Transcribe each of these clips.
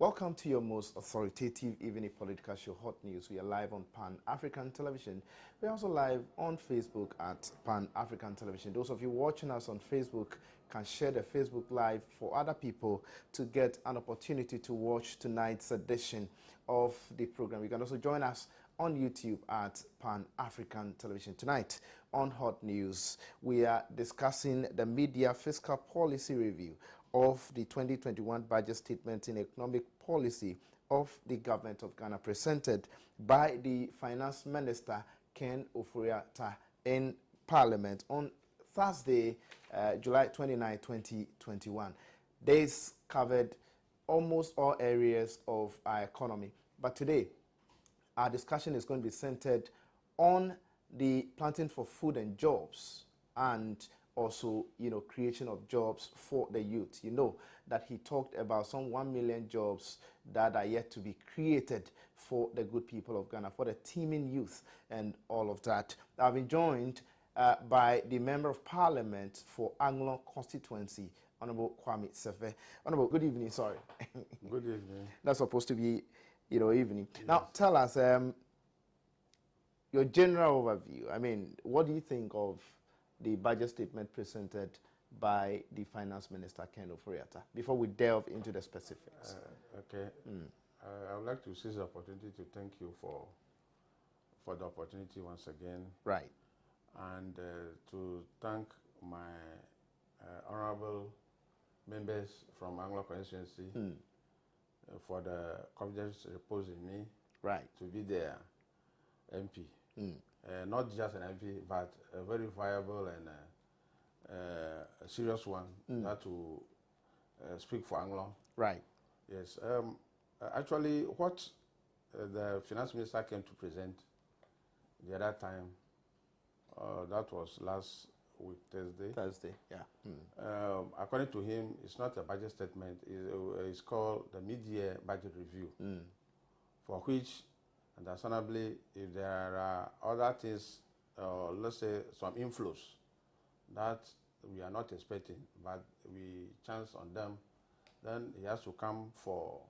Welcome to your most authoritative evening political show, Hot News. We are live on Pan-African Television. We're also live on Facebook at Pan-African Television. Those of you watching us on Facebook can share the Facebook Live for other people to get an opportunity to watch tonight's edition of the program. You can also join us on YouTube at Pan-African Television. Tonight on Hot News, we are discussing the Media Fiscal Policy Review of the 2021 budget statement in economic policy of the government of Ghana, presented by the Finance Minister Ken Ofori-Atta in Parliament on Thursday, July 29, 2021. This covered almost all areas of our economy, but today our discussion is going to be centered on the planting for food and jobs, and also, creation of jobs for the youth. You know that he talked about some 1 million jobs that are yet to be created for the good people of Ghana, for the teeming youth and all of that. I've been joined by the Member of Parliament for Anglon constituency, Honorable Kwame Sefe. Honorable, good evening, sorry. Good evening. That's supposed to be, evening. Yes. Now, tell us your general overview. I mean, what do you think of the budget statement presented by the Finance Minister, Ken Ofori-Atta, before we delve into the specifics? Okay. I would like to seize the opportunity to thank you for the opportunity once again. Right. And to thank my honorable members from Anglo constituency for the confidence reposed in me. Right. To be their MP. Not just an MP, but a very viable and a serious one that will speak for Anglo. Right. Yes. Actually, what the Finance Minister came to present the other time, that was last week, Thursday. Yeah. According to him, it's not a budget statement. It's called the mid-year budget review, for which, understandably, if there are other things, let's say some inflows that we are not expecting, but we chance on them, then he has to come for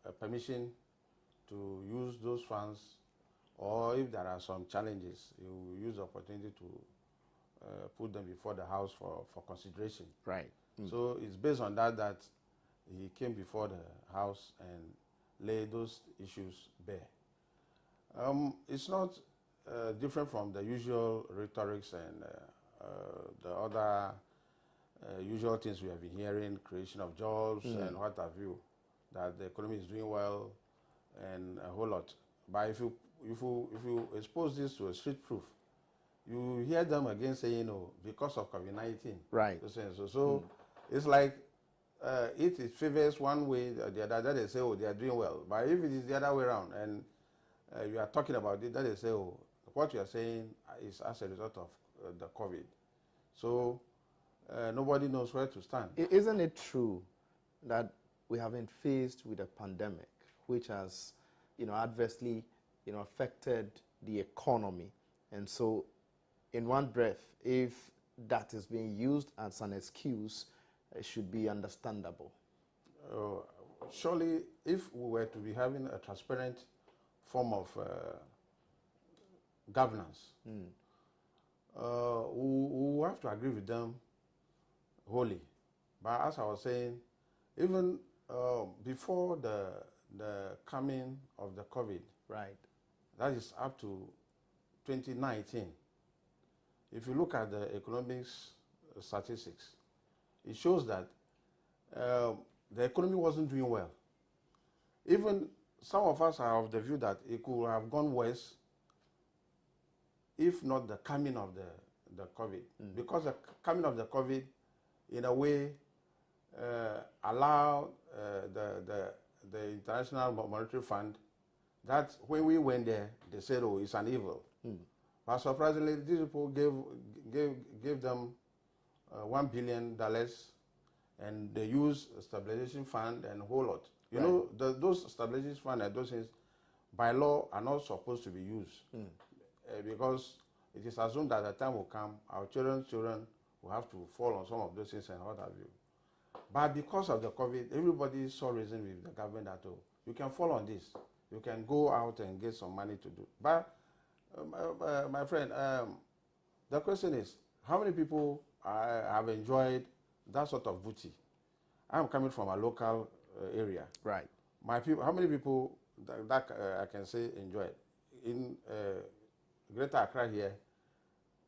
a permission to use those funds, or if there are some challenges, he will use the opportunity to put them before the House for consideration. Right. So it's based on that he came before the House and lay those issues bare. It's not different from the usual rhetorics and the other usual things we have been hearing, creation of jobs and what have you, that the economy is doing well and a whole lot. But if you expose this to a street proof, you hear them again saying, because of COVID-19. Right. So it's like, it favors one way or the other, that they say, they are doing well. But if it is the other way around and you are talking about it, that they say, what you are saying is as a result of the COVID. So nobody knows where to stand. Isn't it true that we have been faced with a pandemic which has, adversely, affected the economy? And so, in one breath, if that is being used as an excuse, it should be understandable. Surely, if we were to be having a transparent form of governance, we have to agree with them wholly. But as I was saying, even before the coming of the COVID, right, that is up to 2019, if you look at the economics statistics, it shows that the economy wasn't doing well. Even some of us are of the view that it could have gone worse if not the coming of the COVID. Because the coming of the COVID, in a way, allowed the International Monetary Fund, that when we went there, they said, it's an evil. But surprisingly, these people gave them $1 billion, and they use a stabilization fund and a whole lot. You know, those stabilization fund and those things, by law, are not supposed to be used because it is assumed that the time will come, our children will have to fall on some of those things and what have you. But because of the COVID, everybody saw reason with the government that, oh, you can fall on this. You can go out and get some money to do. But, my friend, the question is, how many people have enjoyed that sort of booty? I'm coming from a local area. Right. My people, how many people that I can say enjoyed? In Greater Accra here,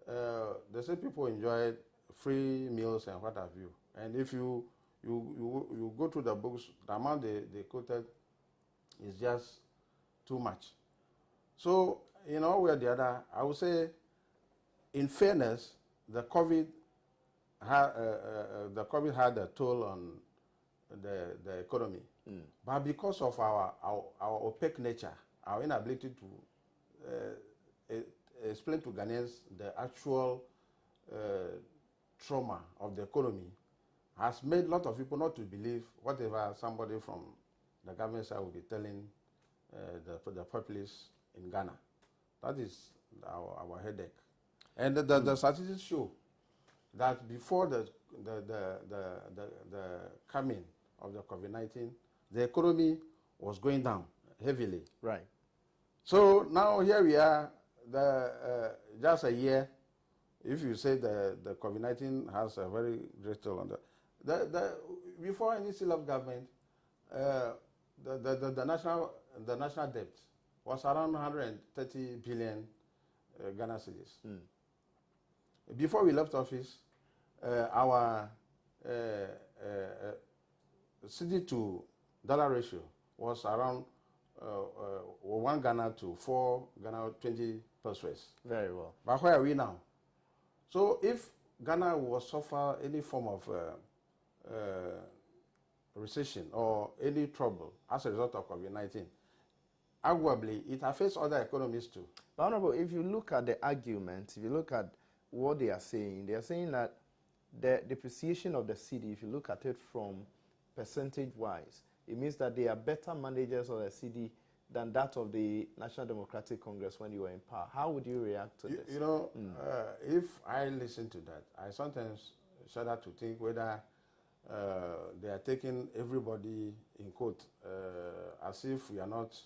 the same people enjoyed free meals and what have you. And if you go through the books, the amount they quoted is just too much. So, in one way or the other, I would say, in fairness, the COVID had a toll on the economy. But because of our opaque nature, our inability to explain to Ghanaians the actual trauma of the economy, has made a lot of people not to believe whatever somebody from the government side will be telling the populace in Ghana. That is our headache. And the statistics show that before the coming of the COVID-19, the economy was going down heavily. Right. So now here we are, just a year. If you say the COVID-19 has a very great toll on before any seal of government, the national debt was around 130 billion Ghana cedis. Before we left office, our cedi to dollar ratio was around 1 Ghana to 4 Ghana 20 pesos. Very well. But where are we now? So if Ghana will suffer any form of recession or any trouble as a result of COVID-19, arguably it affects other economies too. But Honorable, if you look at the argument, if you look at what they are saying that the depreciation of the cedi, if you look at it from percentage-wise, it means that they are better managers of the cedi than that of the National Democratic Congress when you were in power. How would you react to this? You know, if I listen to that, I sometimes shudder to think whether they are taking everybody in quote as if we are not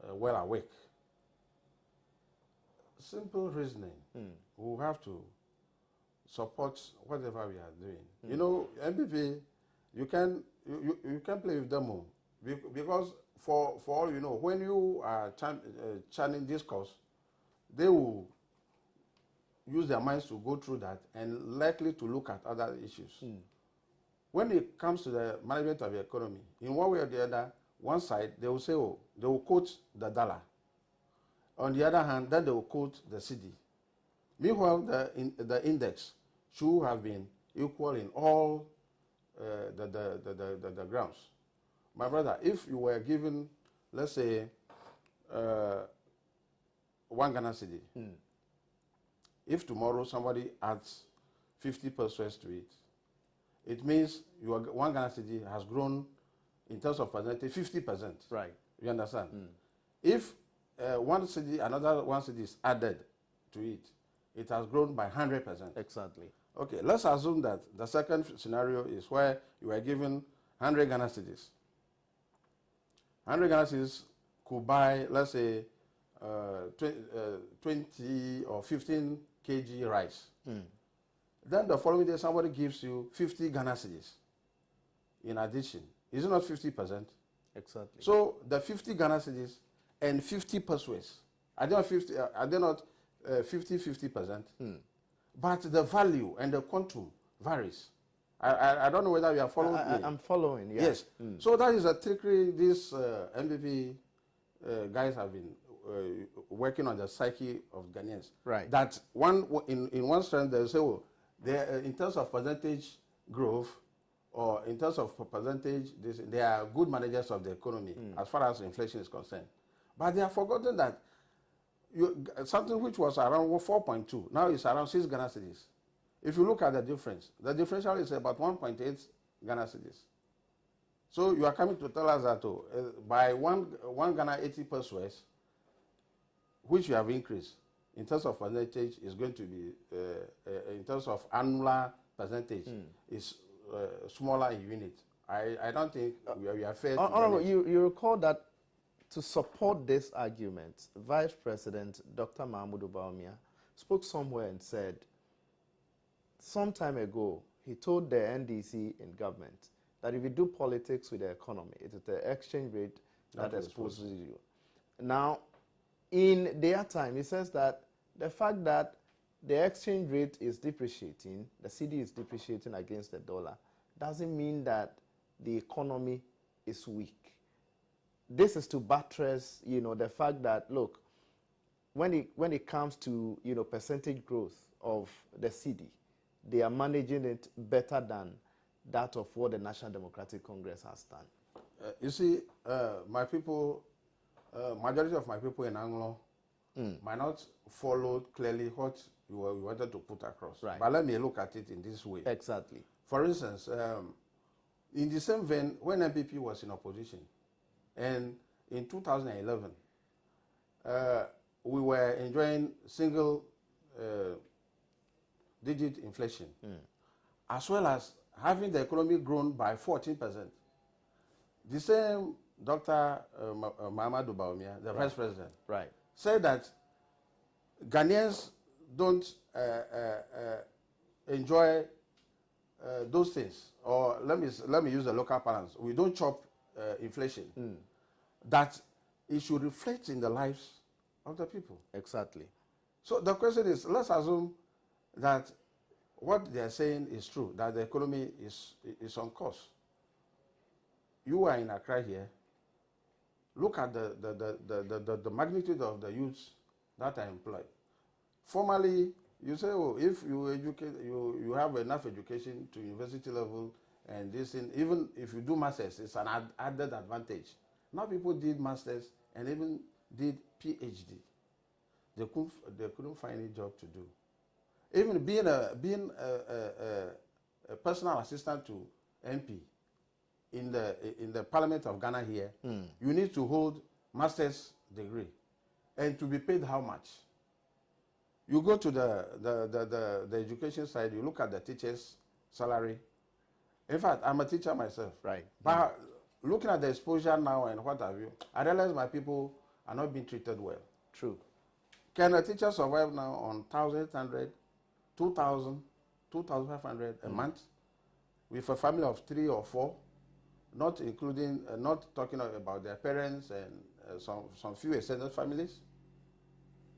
well awake. Simple reasoning. We have to support whatever we are doing. You know, MPP, you can play with them all. Because for all you know, when you are channeling discourse, they will use their minds to go through that and likely to look at other issues. When it comes to the management of the economy, in one way or the other, one side, they will say, oh, they will quote the dollar. On the other hand, then they will quote the cedi. Meanwhile, the index should have been equal in all the grounds. My brother, if you were given, let's say, 1 Ghana cedi, if tomorrow somebody adds 50 pesos to it, it means your 1 Ghana cedi has grown in terms of percentage 50%. Right. You understand? If another 1 cedi is added to it, it has grown by 100%. Exactly. Okay, let's assume that the second scenario is where you are given 100 Ghana cedis. 100 Ghana cedis could buy, let's say, 20 or 15 kg rice. Then the following day, somebody gives you 50 Ghana cedis in addition. Is it not 50%? Exactly. So the 50 Ghana cedis and 50 pesos, are they not 50%? But the value and the quantum varies. I don't know whether you are following me. I'm following, yeah. Yes. So that is a trickery these MVP guys have been working on the psyche of Ghanaians. Right. That in one strand they say, oh, in terms of percentage growth or in terms of percentage, they are good managers of the economy as far as inflation is concerned. But they have forgotten that something which was around 4.2, now it's around 6 Ghana cedis. If you look at the difference, the differential is about 1.8 Ghana cedis. So you are coming to tell us that by 1 Ghana 80 pesos, which you have increased, in terms of percentage, is going to be, in terms of annual percentage, is smaller in unit. I don't think we are fair to Honorable, you recall that to support this argument, Vice President Dr. Mahmoud Bawumia spoke somewhere and said, some time ago, he told the NDC in government that if you do politics with the economy, it is the exchange rate that exposes you. Now, in their time, he says that the fact that the exchange rate is depreciating, the CD is depreciating against the dollar, doesn't mean that the economy is weak. This is to buttress, the fact that, look, when it comes to, percentage growth of the CD, they are managing it better than that of what the National Democratic Congress has done. You see, my people, majority of my people in Anglo might not follow clearly what you wanted to put across. Right. But let me look at it in this way. Exactly. For instance, in the same vein, when MPP was in opposition, and in 2011, we were enjoying single digit inflation, as well as having the economy grown by 14%. The same Dr. Mahmoud Bawumia, the Vice President, said that Ghanaians don't enjoy those things, or let me use the local parlance. We don't chop inflation. That it should reflect in the lives of the people. Exactly. So the question is, let's assume that what they are saying is true, that the economy is on course. You are in Accra here. Look at the magnitude of the youths that are employed. Formerly, you say, oh, if you educate, you have enough education to university level, and this thing, even if you do masters, it's an added advantage. Now people did masters and even did PhD. They couldn't find any job to do. Even being a personal assistant to MP in the Parliament of Ghana here, you need to hold master's degree, and to be paid how much? You go to the education side, you look at the teacher's salary. In fact, I'm a teacher myself. Right. But looking at the exposure now and what have you, I realize my people are not being treated well. True. Can a teacher survive now on 1,800, 2,000, 2,500 a month with a family of 3 or 4, not including, not talking about their parents and some few extended families?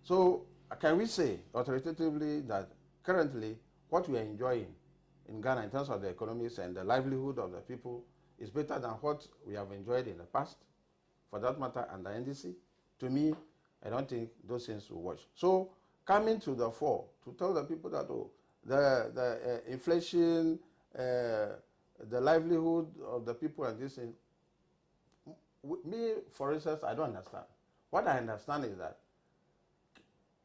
So can we say authoritatively that currently what we are enjoying in Ghana in terms of the economics and the livelihood of the people is better than what we have enjoyed in the past, for that matter, under NDC? To me, I don't think those things will wash. So coming to the fore to tell the people that, oh, the inflation, the livelihood of the people and this thing, me, for instance, I don't understand. What I understand is that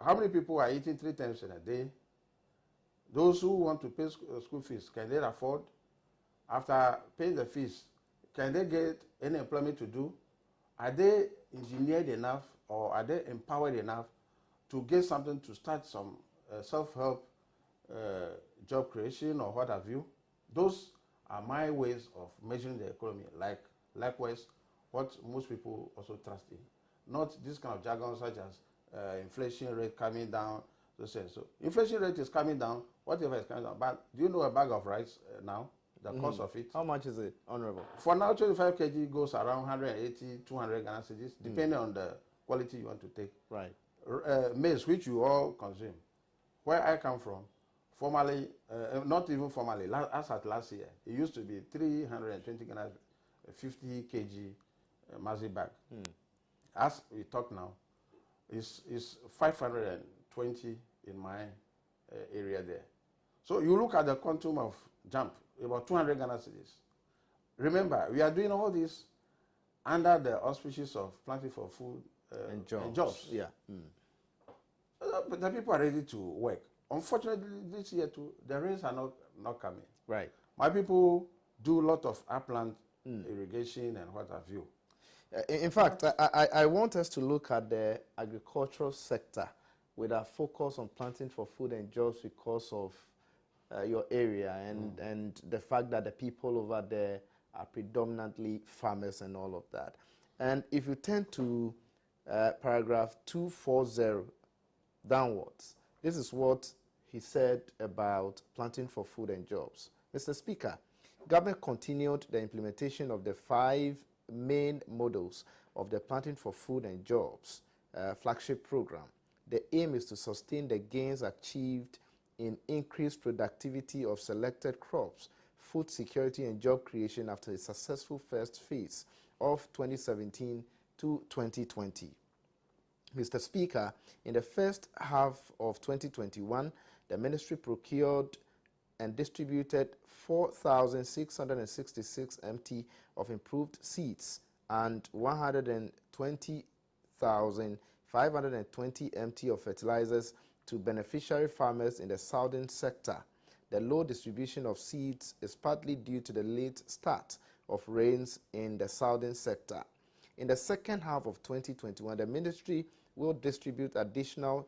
how many people are eating 3 times in a day? Those who want to pay school fees, can they afford? After paying the fees, can they get any employment to do? Are they engineered enough, or are they empowered enough to get something to start some self-help job creation or what have you? Those are my ways of measuring the economy, likewise what most people also trust in. Not this kind of jargon such as inflation rate coming down. So inflation rate is coming down, whatever is coming down. But do you know a bag of rice now, the cost of it? How much is it, Honorable? For now, 25 kg goes around 180, 200 Ghana cedis, depending on the quality you want to take. Right. Maize, which you all consume. Where I come from, formerly, not even formerly, as at last year, it used to be 320 Ghana, 50 kg massive bag. As we talk now, it's 520 in my area there. So you look at the quantum of jump, about 200 Ghana cedis. Remember, we are doing all this under the auspices of Planting for Food and jobs. Yeah. But the people are ready to work. Unfortunately, this year too, the rains are not coming. Right. My people do a lot of upland irrigation and what have you. In fact, I want us to look at the agricultural sector with a focus on planting for food and jobs because of your area and the fact that the people over there are predominantly farmers and all of that. And if you turn to paragraph 240 downwards, this is what he said about planting for food and jobs. Mr. Speaker, government continued the implementation of the 5 main models of the Planting for Food and Jobs flagship program. The aim is to sustain the gains achieved in increased productivity of selected crops, food security and job creation after a successful first phase of 2017 to 2020. Mr. Speaker, in the first half of 2021, the ministry procured and distributed 4,666 MT of improved seeds and 120,520 MT of fertilizers to beneficiary farmers in the southern sector. The low distribution of seeds is partly due to the late start of rains in the southern sector. In the second half of 2021, the ministry will distribute additional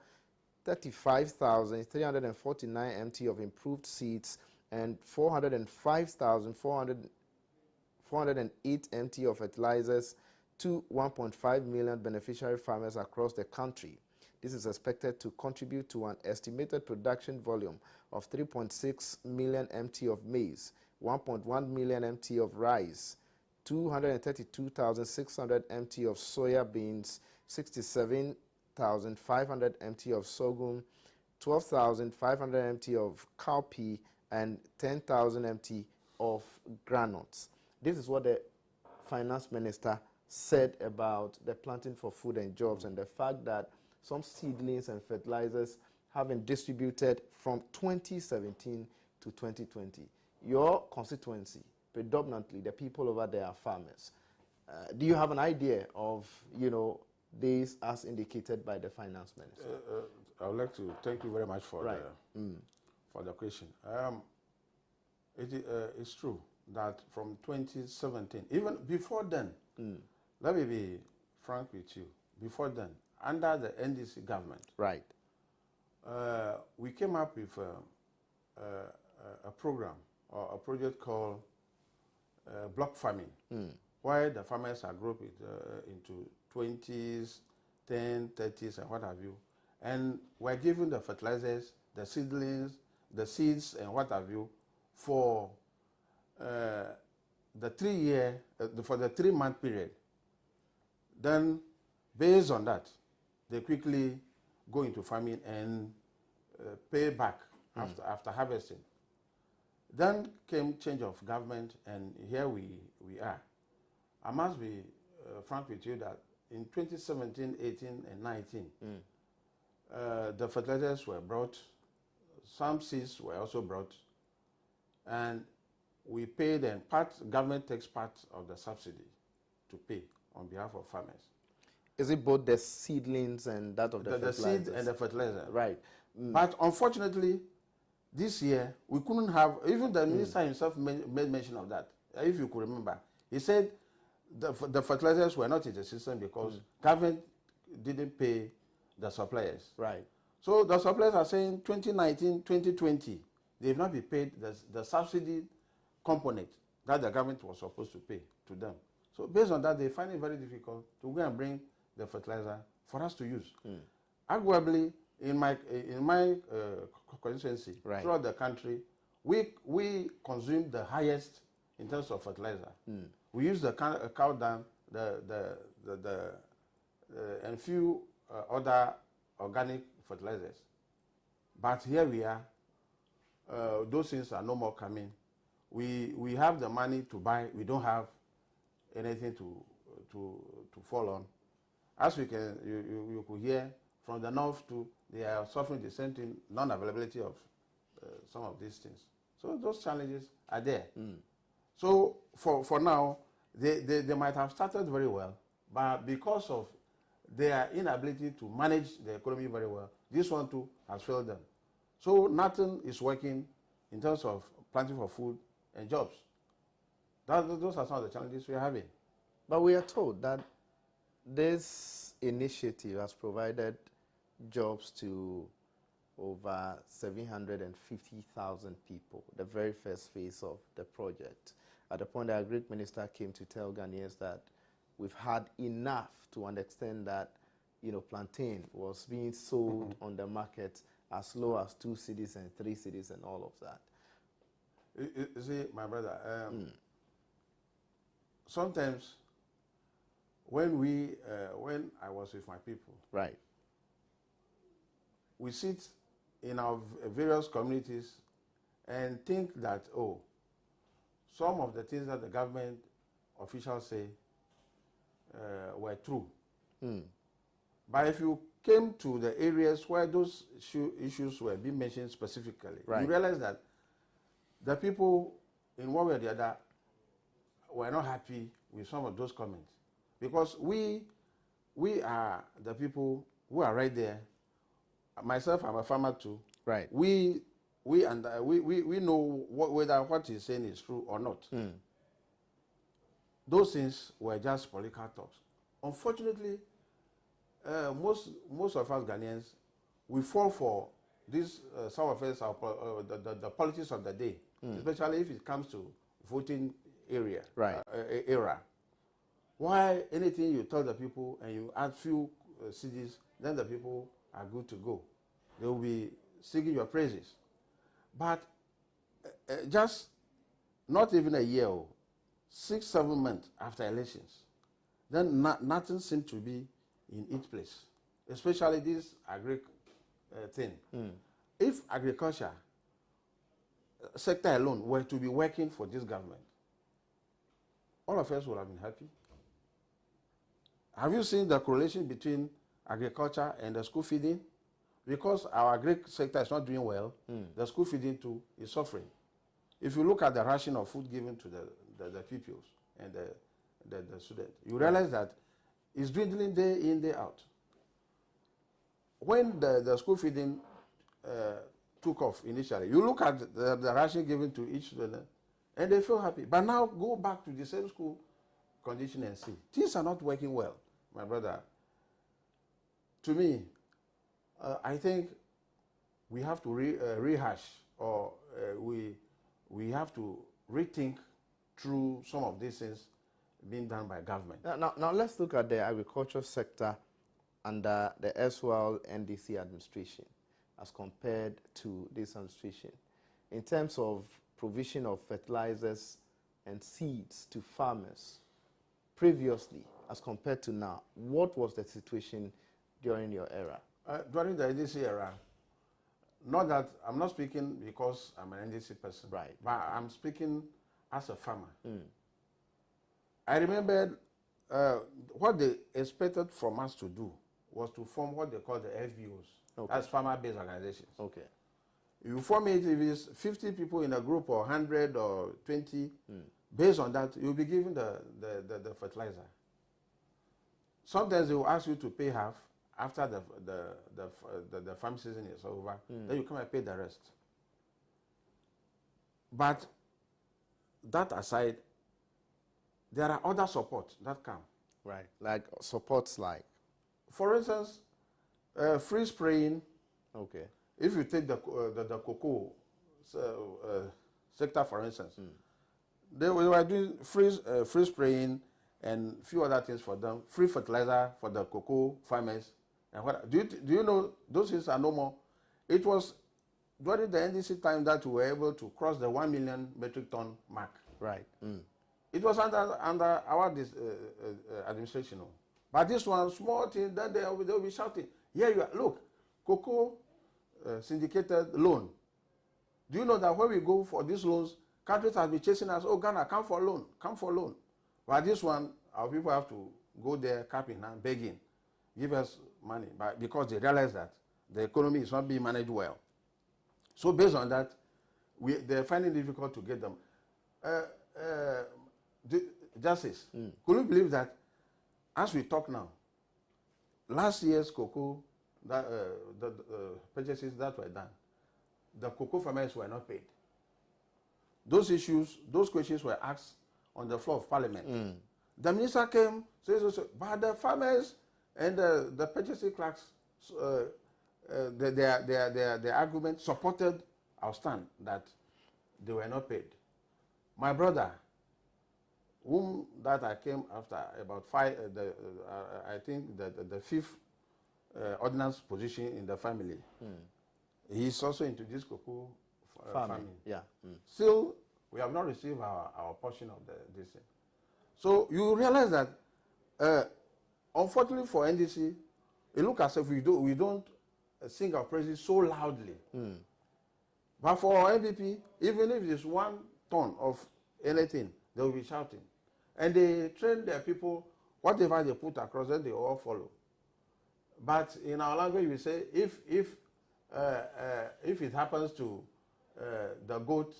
35,349 MT of improved seeds and 405,408 MT of fertilizers to 1.5 million beneficiary farmers across the country. This is expected to contribute to an estimated production volume of 3.6 million MT of maize, 1.1 million MT of rice, 232,600 MT of soya beans, 67,500 MT of sorghum, 12,500 MT of cowpea, and 10,000 MT of granules. This is what the finance minister said about the planting for food and jobs and the fact that some seedlings and fertilizers have been distributed from 2017 to 2020. Your constituency, predominantly the people over there are farmers. Do you have an idea of, this as indicated by the finance minister? I would like to thank you very much for the question. It's true that from 2017, even before then, let me be frank with you, before then, under the NDC government, we came up with a program or a project called block farming, where the farmers are grouped into 20s, 10, 30s, and what have you. And we're given the fertilizers, the seedlings, the seeds, and what have you for the 3-month period. Then, based on that, they quickly go into farming and pay back after harvesting. Then came change of government, and here we are. I must be frank with you that in 2017, 18, and 19, the fertilizers were brought, some seeds were also brought, and we paid, and government takes part of the subsidy to pay on behalf of farmers. Is it both the seedlings and that of the fertilizers? The seed and the fertilizer. Right. But unfortunately, this year, we couldn't have, even the minister himself made mention of that, if you could remember. He said the fertilizers were not in the system because government didn't pay the suppliers. Right. So the suppliers are saying 2019, 2020, they've not been paid the subsidy component that the government was supposed to pay to them. So based on that, they find it very difficult to go and bring the fertilizer for us to use. Arguably, in my constituency, throughout the country, we consume the highest in terms of fertilizer. We use the cow dung, and few other organic fertilizers. But here we are. Those things are no more coming. We have the money to buy. We don't have anything to fall on. As we can, you could hear from the north too, they are suffering the same thing, non-availability of some of these things. So those challenges are there. So for now, they might have started very well, but because of their inability to manage the economy very well, this one too has failed them. So nothing is working in terms of planting for food and jobs. Those are some of the challenges we are having. But we are told that this initiative has provided jobs to over 750,000 people, the very first phase of the project. At the point, the Agri Minister came to tell Ghanaians that we've had enough to understand that, plantain was being sold on the market as low as 2 cedis and 3 cedis and all of that. You see, my brother, sometimes when I was with my people, right, we sit in our various communities and think that, oh, some of the things that the government officials say were true. But if you came to the areas where those issues were being mentioned specifically, right, you realize that the people, in one way or the other, were not happy with some of those comments. Because we are the people who are right there. Myself, I'm a farmer too. Right. We know whether what he's saying is true or not. Those things were just political talks. Unfortunately, most of us Ghanaians, we fall for these some of us the politics of the day, especially if it comes to voting era. Why anything you tell the people and you add few cities, then the people are good to go. They will be singing your praises. But just not even a year, 6-7 months after elections, then nothing seemed to be in its place, especially this agri thing. If agriculture sector alone were to be working for this government, all of us would have been happy. Have you seen the correlation between agriculture and the school feeding? Because our agri sector is not doing well, the school feeding too is suffering. If you look at the ration of food given to the pupils and the students, you realize that it's dwindling day in, day out. When the school feeding took off initially, you look at the ration given to each student and they feel happy. But now go back to the same school condition and see. Things are not working well, my brother. To me, I think we have to rehash or we have to rethink through some of these things being done by government. Now let's look at the agriculture sector under the erstwhile NDC administration as compared to this administration. In terms of provision of fertilizers and seeds to farmers previously as compared to now, what was the situation during your era? During the NDC era, not that I'm not speaking because I'm an NDC person, right, but I'm speaking as a farmer. I remembered what they expected from us to do was to form what they call the FBOs, okay, that's farmer-based organizations. Okay. You form it if it's 50 people in a group or 100 or 20. Based on that, you'll be given the fertilizer. Sometimes they will ask you to pay half after the farm season is over. Then you come and pay the rest. But that aside, there are other supports that come. Right, like supports like? For instance, free spraying. Okay. If you take the cocoa sector, for instance, they were doing free spraying and few other things for them, free fertilizer for the cocoa farmers. And what do you know those things are no more? It was during the NDC time that we were able to cross the 1 million metric ton mark. Right. It was under our administration. But this one small thing, then they'll be shouting, here you are, look, cocoa syndicated loan. Do you know that when we go for these loans, countries have been chasing us, oh Ghana, come for loan, come for loan. But this one, our people have to go there, cap in hand, begging, give us money, but because they realize that the economy is not being managed well. So based on that, they're finding it difficult to get them. Justice, could you believe that as we talk now, last year's cocoa the purchases that were done, the cocoa farmers were not paid. Those issues, those questions were asked on the floor of Parliament. The minister came, says, but the farmers and the purchasing clerks their argument supported our stand that they were not paid. My brother, whom that I came after about I think the fifth ordnance position in the family, he's also into this cocoa farming. Yeah. Still, we have not received our portion of this thing. So you realize that, unfortunately for NDC, it looks as if we don't sing our praises so loudly. But for our MVP, even if it's 1 ton of anything, they will be shouting. And they train their people, whatever they put across, then they all follow. But in our language, we say, if it happens to the goat,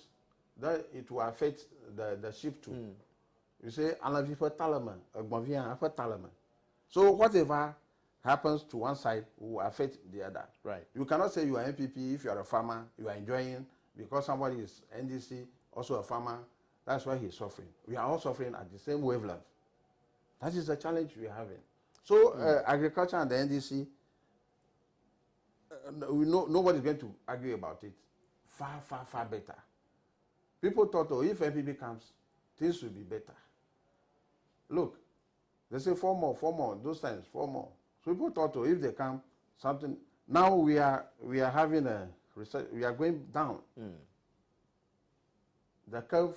then it will affect the sheep too. You say, so whatever happens to one side will affect the other. Right. You cannot say you are NPP if you are a farmer, you are enjoying, because somebody is NDC, also a farmer, that's why he's suffering. We are all suffering at the same wavelength. That is the challenge we are having. So agriculture and the NDC, nobody's going to argue about it. Far, far, far better. People thought, oh, if NPP comes, things will be better. Look, they say 4 more, those times 4 more. So people thought, oh, if they come, something. Now we are having a research, we are going down. The curve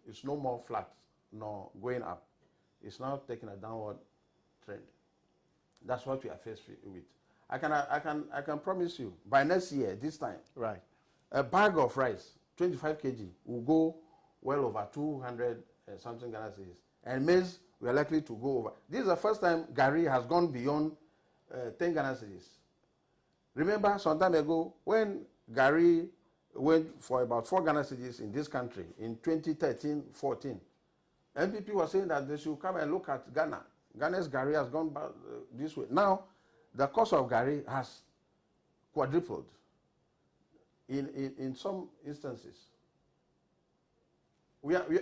is no more flat, nor going up. It's now taking a downward trend. That's what we are faced with. I can promise you, by next year, this time, right, a bag of rice, 25 kg, will go well over 200 something Ghana cedis. And maize, we are likely to go over. This is the first time Gari has gone beyond 10 Ghana cedis. Remember, some time ago, when Gari went for about 4 Ghana cedis in this country in 2013-14, NPP was saying that they should come and look at Ghana. Ghana's Gari has gone back, this way. Now, the cost of Gari has quadrupled in some instances.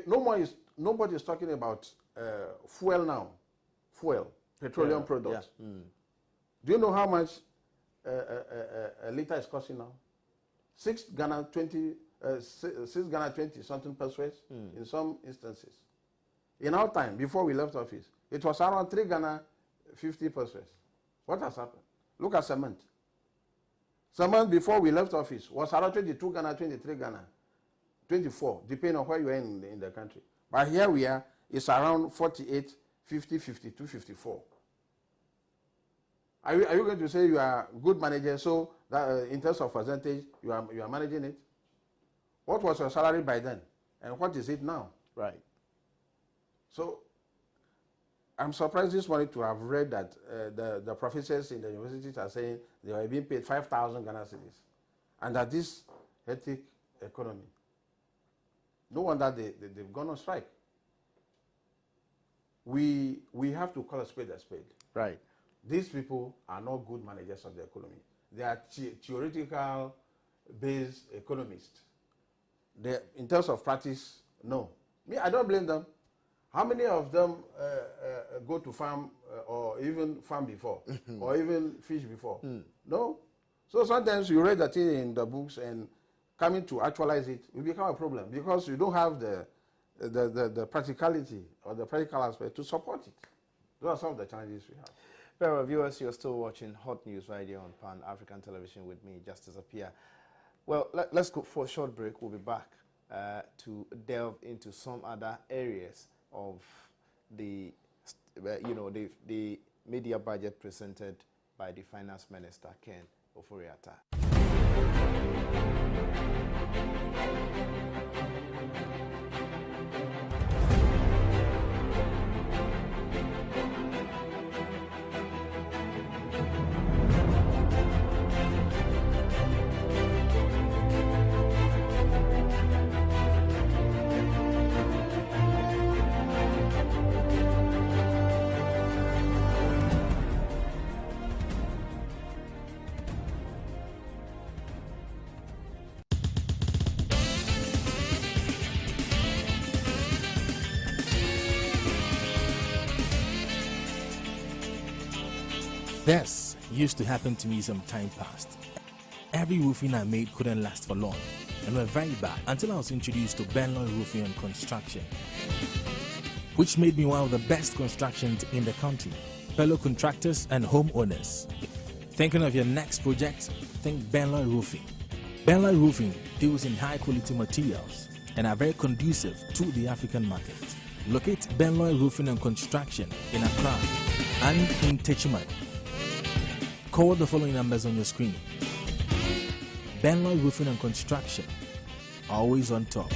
Nobody is talking about fuel now. Fuel, petroleum products. Yeah. Do you know how much a liter is costing now? 6 Ghana 20 something pesos in some instances. In our time, before we left office, it was around 3 Ghana 50 pesos. What has happened? Look at cement. Cement before we left office was around 22 Ghana, 23 Ghana, 24, depending on where you are in the country. But here we are, it's around 48, 50, 52, 54. Are you going to say you are a good manager, so that in terms of percentage, you are managing it? What was your salary by then? And what is it now? Right. So, I'm surprised this morning to have read that the professors in the universities are saying they are being paid 5,000 Ghana cedis. And that this hectic economy, no wonder they've gone on strike. We have to call a spade a spade. Right. These people are not good managers of the economy. They are theoretical based economists. In terms of practice, no. Me, I don't blame them. How many of them go to farm or even farm before or even fish before? No. So sometimes you read the thing in the books and coming to actualize it will become a problem because you don't have the practicality or the practical aspect to support it. Those are some of the challenges we have. Very well, viewers, you're still watching Hot News right here on Pan African Television with me, Justice Appiah. Well, let's go for a short break. We'll be back to delve into some other areas of the media budget presented by the Finance Minister, Ken Ofori-Atta. This used to happen to me some time past. Every roofing I made couldn't last for long and were very bad until I was introduced to Benloy Roofing and Construction, which made me one of the best constructions in the country. Fellow contractors and homeowners, thinking of your next project? Think Benloy Roofing. Benloy Roofing deals in high quality materials and are very conducive to the African market. Locate Benloy Roofing and Construction in Accra and in Techiman. Call the following numbers on your screen. Benloy Roofing and Construction, always on top.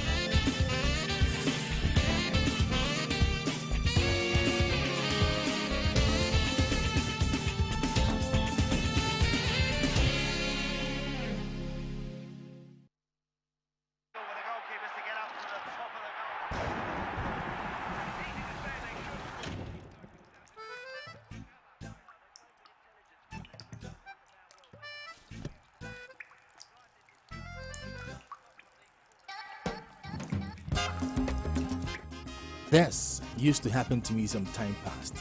This used to happen to me some time past.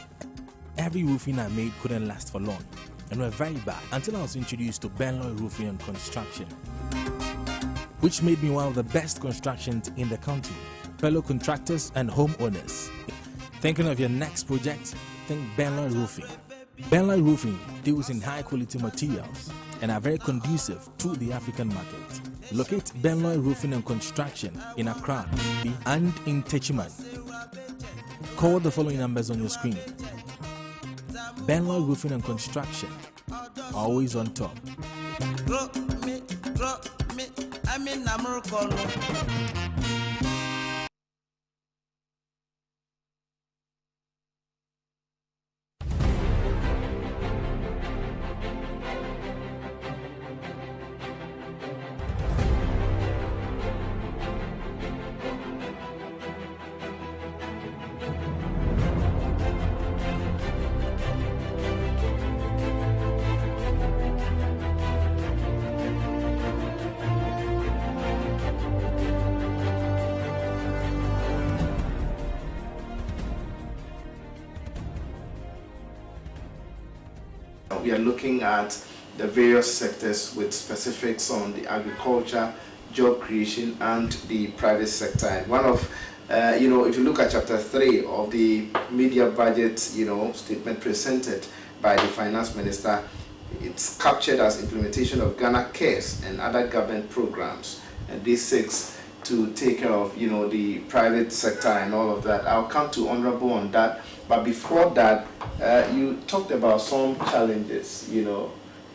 Every roofing I made couldn't last for long and were very bad until I was introduced to Benloy Roofing and Construction, which made me one of the best constructions in the country. Fellow contractors and homeowners, thinking of your next project? Think Benloy Roofing. Benloy Roofing deals in high quality materials and are very conducive to the African market. Locate Benloy Roofing and Construction in Accra and in Techiman. Call the following numbers on your screen. Benloy Roofing and Construction, always on top. We are looking at the various sectors with specifics on the agriculture, job creation, and the private sector. And one of, if you look at chapter 3 of the media budget, statement presented by the finance minister, it's captured as implementation of Ghana Cares and other government programs. And this seeks to take care of, the private sector and all of that. I'll come to Honorable on that. But before that, you talked about some challenges,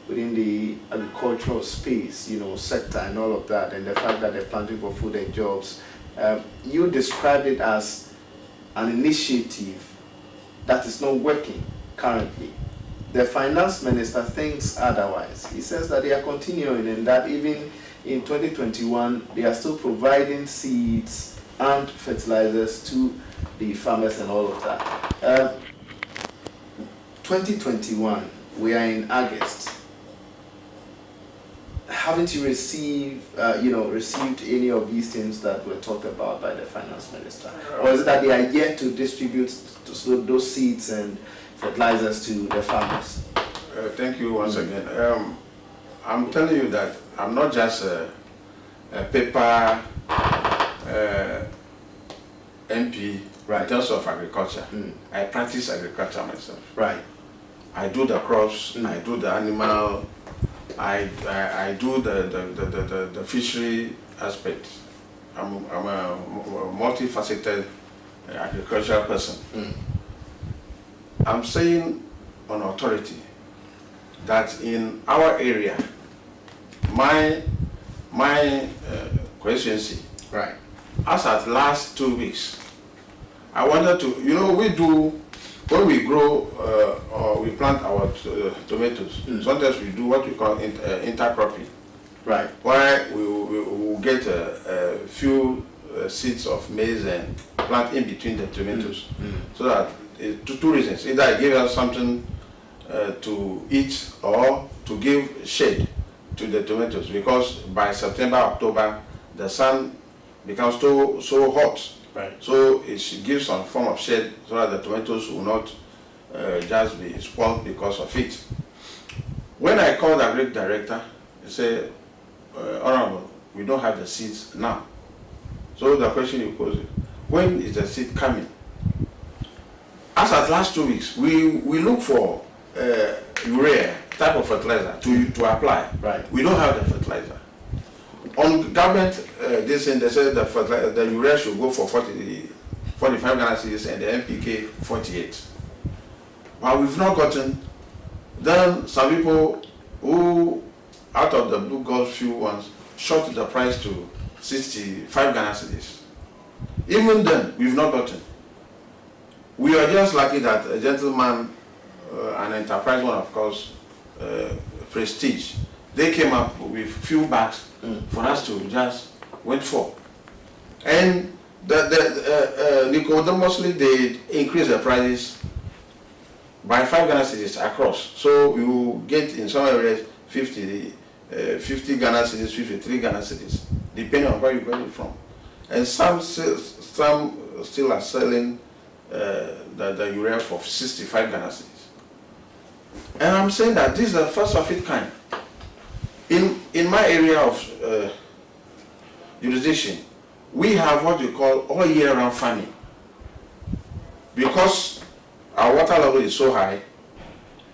within the agricultural space, sector and all of that, and the fact that they're planting for food and jobs. You described it as an initiative that is not working currently. The finance minister thinks otherwise. He says that they are continuing and that even in 2021, they are still providing seeds and fertilizers to the farmers and all of that. 2021, we are in August. Haven't you received any of these things that were talked about by the finance minister? Or is it that they are yet to distribute those seeds and fertilizers to the farmers? Thank you once again. I'm telling you that I'm not just a paper MP in terms of agriculture. I practice agriculture myself. Right. I do the crops, I do the animal, I do the fishery aspect. I'm a multifaceted agricultural person. I'm saying on authority that in our area, my constituency, right, as at last 2 weeks, I wanted to, we do, when we grow or we plant our tomatoes, sometimes we do what we call intercropping. Right. Where we will get a few seeds of maize and plant in between the tomatoes. So that, two reasons. Either it gives us something to eat or to give shade to the tomatoes, because by September, October, the sun becomes so hot. Right. So it should give some form of shade so that the tomatoes will not just be spoiled because of it. When I called the agric director, he said, Honorable, we don't have the seeds now. So the question you pose is, when is the seed coming? As at last 2 weeks, we look for urea type of fertilizer to apply. Right. We don't have the fertilizer. On government, they said the urea should go for 45 Ghana cedis and the NPK 48. But we've not gotten. Then some people who, out of the blue gold few ones, shot the price to 65 Ghana cedis. Even then, we've not gotten. We are just lucky that a gentleman, an enterprise one, of course, Prestige, they came up with few bags for us to just wait for. And Nicodemously, they increased the prices by 5 Ghana cedis across. So you will get in some areas 50 Ghana cedis, 53 Ghana cedis, depending on where you got it from. And some still are selling the urea for 65 Ghana cedis. And I'm saying that this is the first of its kind. In my area of jurisdiction, we have what we call all year round farming. Because our water level is so high,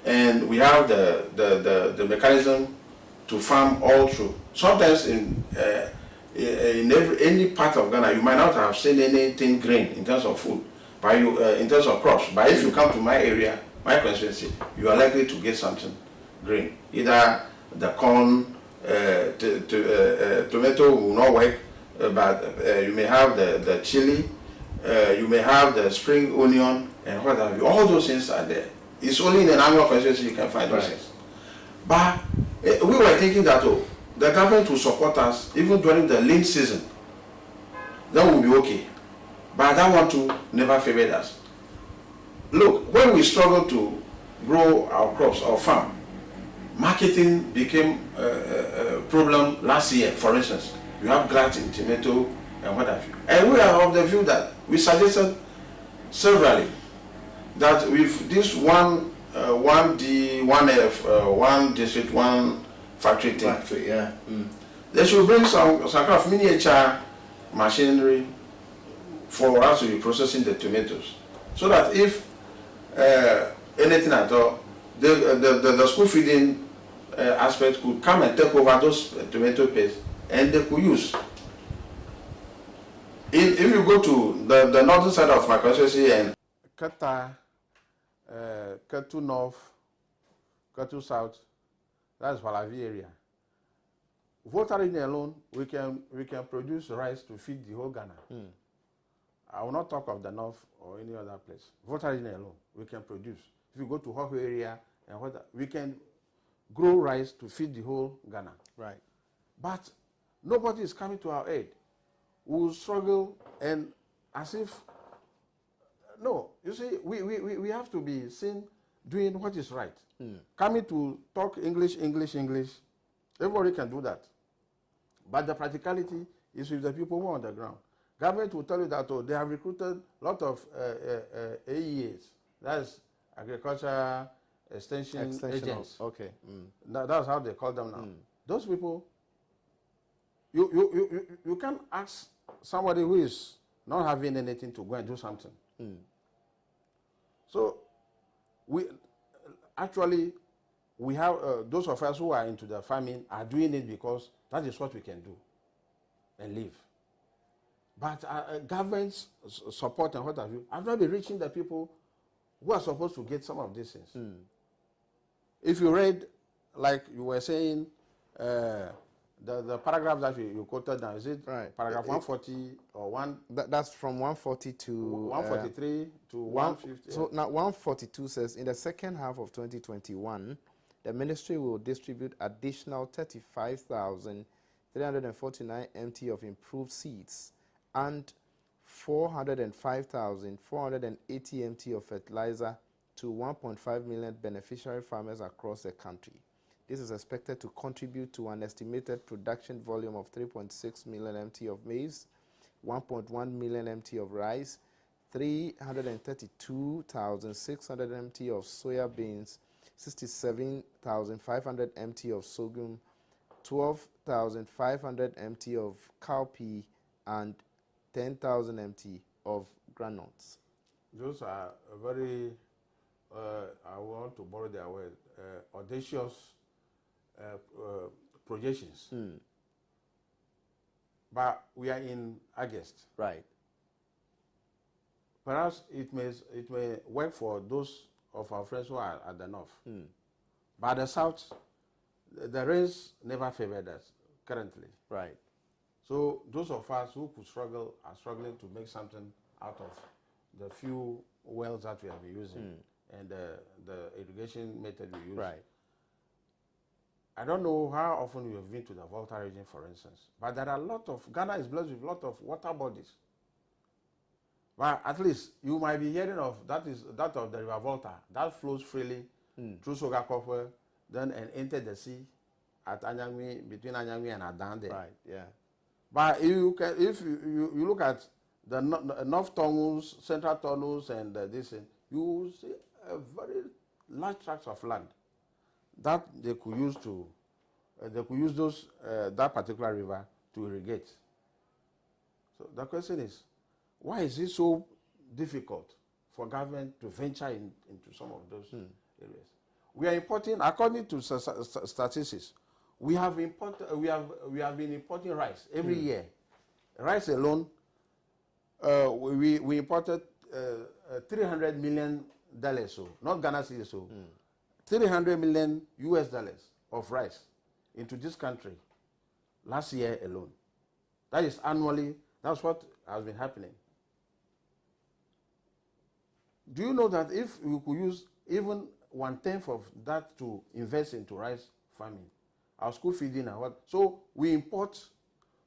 and we have the mechanism to farm all through. Sometimes in any part of Ghana, you might not have seen anything green in terms of food, but in terms of crops. But if you come to my area, my constituency, you are likely to get something green. Either the corn, tomato will not work, but you may have the chili, you may have the spring onion, and what have you. All those things are there. It's only in an annual constituency you can find those things. But we were thinking that the government will support us even during the lean season. That will be okay. But that one too never favored us. Look, when we struggled to grow our crops or farm, marketing became a problem last year. For instance, you have glut in tomato and what have you. And we are of the view that we suggested severally that with this one D, 1F, one district, one factory thing, they should bring some kind of miniature machinery for us to be processing the tomatoes, so that if anything at all, the school feeding aspect could come and take over those tomato paste, and they could use. If you go to the northern side of my constituency and Kata, Katu North, Katu South, that's Valavi area. Votering alone, we can produce rice to feed the whole Ghana. I will not talk of the north or any other place. Votering alone, we can produce. If you go to Hoho area and what we can grow rice to feed the whole Ghana. Right. But nobody is coming to our aid. We will struggle, and as if no, you see, we have to be seen doing what is right. Coming to talk English, everybody can do that. But the practicality is with the people who are on the ground. Government will tell you that they have recruited a lot of AEAs, that's Agriculture Extension Agents. Okay. That's how they call them now. Those people, you can't ask somebody who is not having anything to go and do something. So we have those of us who are into the farming are doing it because that is what we can do and live. But government's support and what have you have not been reaching the people who are supposed to get some of these things. If you read, like you were saying, the paragraph that you quoted now, is it right? Paragraph 140 or 1? That's from 140 to 143 to 150. So now 142 says, in the second half of 2021, the ministry will distribute additional 35,349 MT of improved seeds and 405,480 MT of fertilizer to 1.5 million beneficiary farmers across the country. This is expected to contribute to an estimated production volume of 3.6 million MT of maize, 1.1 million MT of rice, 332,600 MT of soya beans, 67,500 mt of sorghum, 12,500 mt of cowpea, and 10,000 mt of groundnuts. Those are very, I want to borrow their word, audacious projections. But we are in August. Right. Perhaps it may work for those of our friends who are at the north. But the south, the rains never favored us currently. Right. So those of us who could struggle are struggling to make something out of the few wells that we have been using and the irrigation method we use. Right. I don't know how often you have been to the Volta region, for instance, but there are a lot of, Ghana is blessed with a lot of water bodies. But at least you might be hearing of that of the River Volta that flows freely through Sogakofwe, then and enter the sea at Anyangwi, between Anyangwi and Adande. Right. Yeah. But if you look at the north tunnels, central tunnels, and this, you will see a very large tracts of land that they could use to that particular river to irrigate. So the question is, why is it so difficult for government to venture into some of those areas? We are importing, according to statistics, we have been importing rice every year. Rice alone, we imported $300 million, so not Ghana cedis, so $300 million US of rice into this country last year alone. That is annually. That's what has been happening. Do you know that if we could use even 1/10 of that to invest into rice farming, our school feeding and what? So we import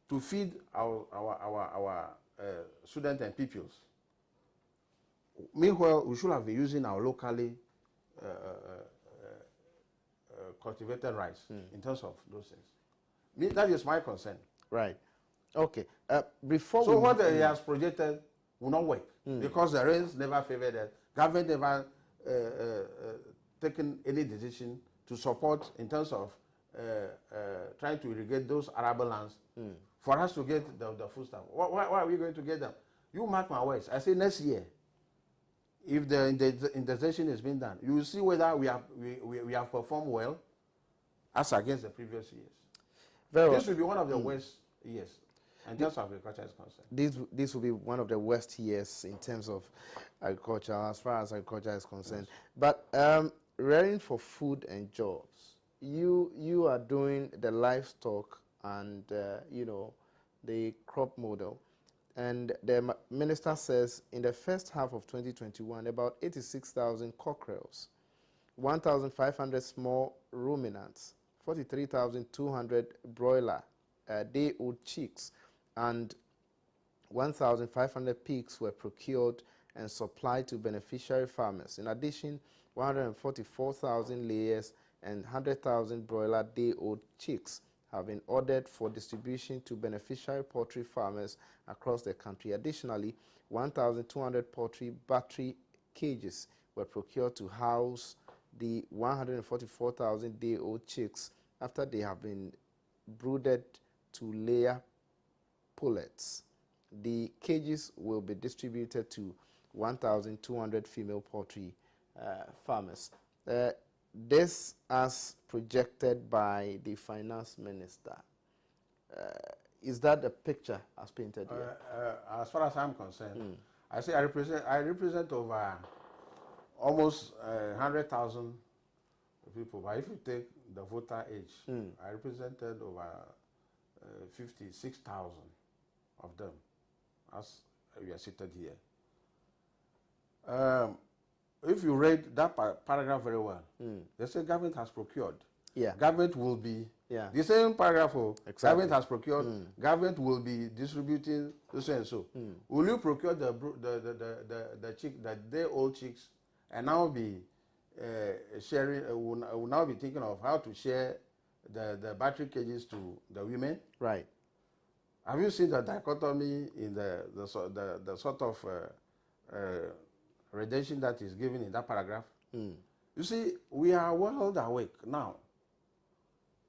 to feed our students and pupils. Meanwhile, we should have been using our locally cultivated rice in terms of those things. That is my concern. Right. Okay. Before so what he has projected will not work because the rains never favored us. Government never taken any decision to support in terms of trying to irrigate those arable lands for us to get the food stuff. Why are we going to get them? You mark my words. I say next year, if the indexation is being done, you will see whether we have performed well as against the previous years. This will be one of the worst years. And just agriculture is concerned. This will be one of the worst years in terms of agriculture, as far as agriculture is concerned. Yes. But rearing for food and jobs, you are doing the livestock and the crop model, and the minister says in the first half of 2021, about 86,000 cockerels, 1,500 small ruminants, 43,200 broiler day-old chicks, and 1,500 pigs were procured and supplied to beneficiary farmers. In addition, 144,000 layers and 100,000 broiler day-old chicks have been ordered for distribution to beneficiary poultry farmers across the country. Additionally, 1,200 poultry battery cages were procured to house the 144,000 day-old chicks after they have been brooded to layer pullets. The cages will be distributed to 1,200 female poultry farmers. This as projected by the finance minister. Is that the picture as painted here? As far as I'm concerned, I say I represent over almost 100,000 people. But if you take the voter age, I represented over 56,000 of them, as we are seated here. If you read that paragraph very well, they say government has procured. Yeah. Government will be, the same paragraph, exactly. Government has procured, government will be distributing so and so. Will you procure the day-old chicks and now be sharing, will now be thinking of how to share the battery cages to the women? Right. Have you seen the dichotomy in the sort of redemption that is given in that paragraph? You You see, we are well awake now.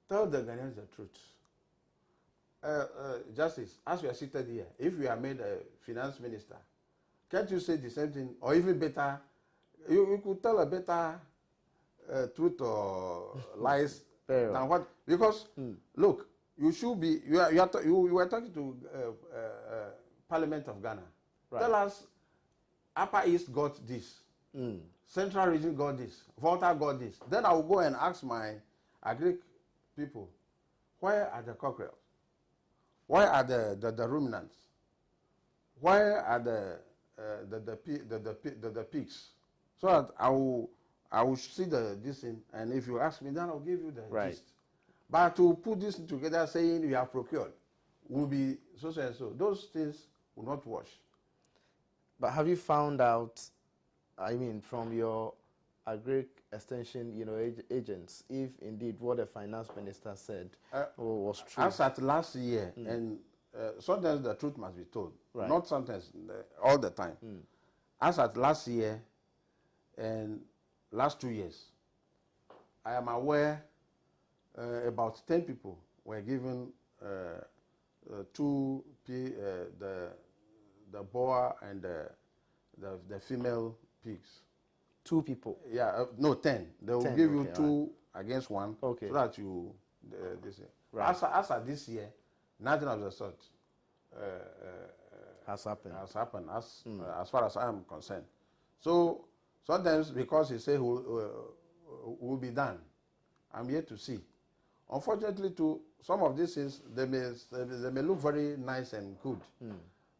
Tell the Ghanaians the truth. Justice, as we are seated here, if we are made a finance minister, can't you say the same thing, or even better? You could tell a better truth or lies than what? Because look, you should be. You were talking to Parliament of Ghana. Right. Tell us, Upper East got this, Central Region got this, Volta got this. Then I will go and ask my agric people, where are the cockerels? Why are the ruminants? Why are the pigs? So that I will see this thing, and if you ask me, then I'll give you the gist. But to put this together, saying you have procured, will be so and so. Those things will not wash. But have you found out, I mean, from your agric extension, agents, if indeed what the finance minister said was true? As at last year, and sometimes the truth must be told, not sometimes, all the time. As at last year and last 2 years, I am aware about 10 people were given the boar and the female pigs. 2 people? Yeah, no, 10. They will 10, give you 2 against 1, so that you this year. As at this year, nothing of the sort has happened. As far as I am concerned. So sometimes because he say will be done, I'm yet to see. Unfortunately, to some of these things, they may look very nice and good,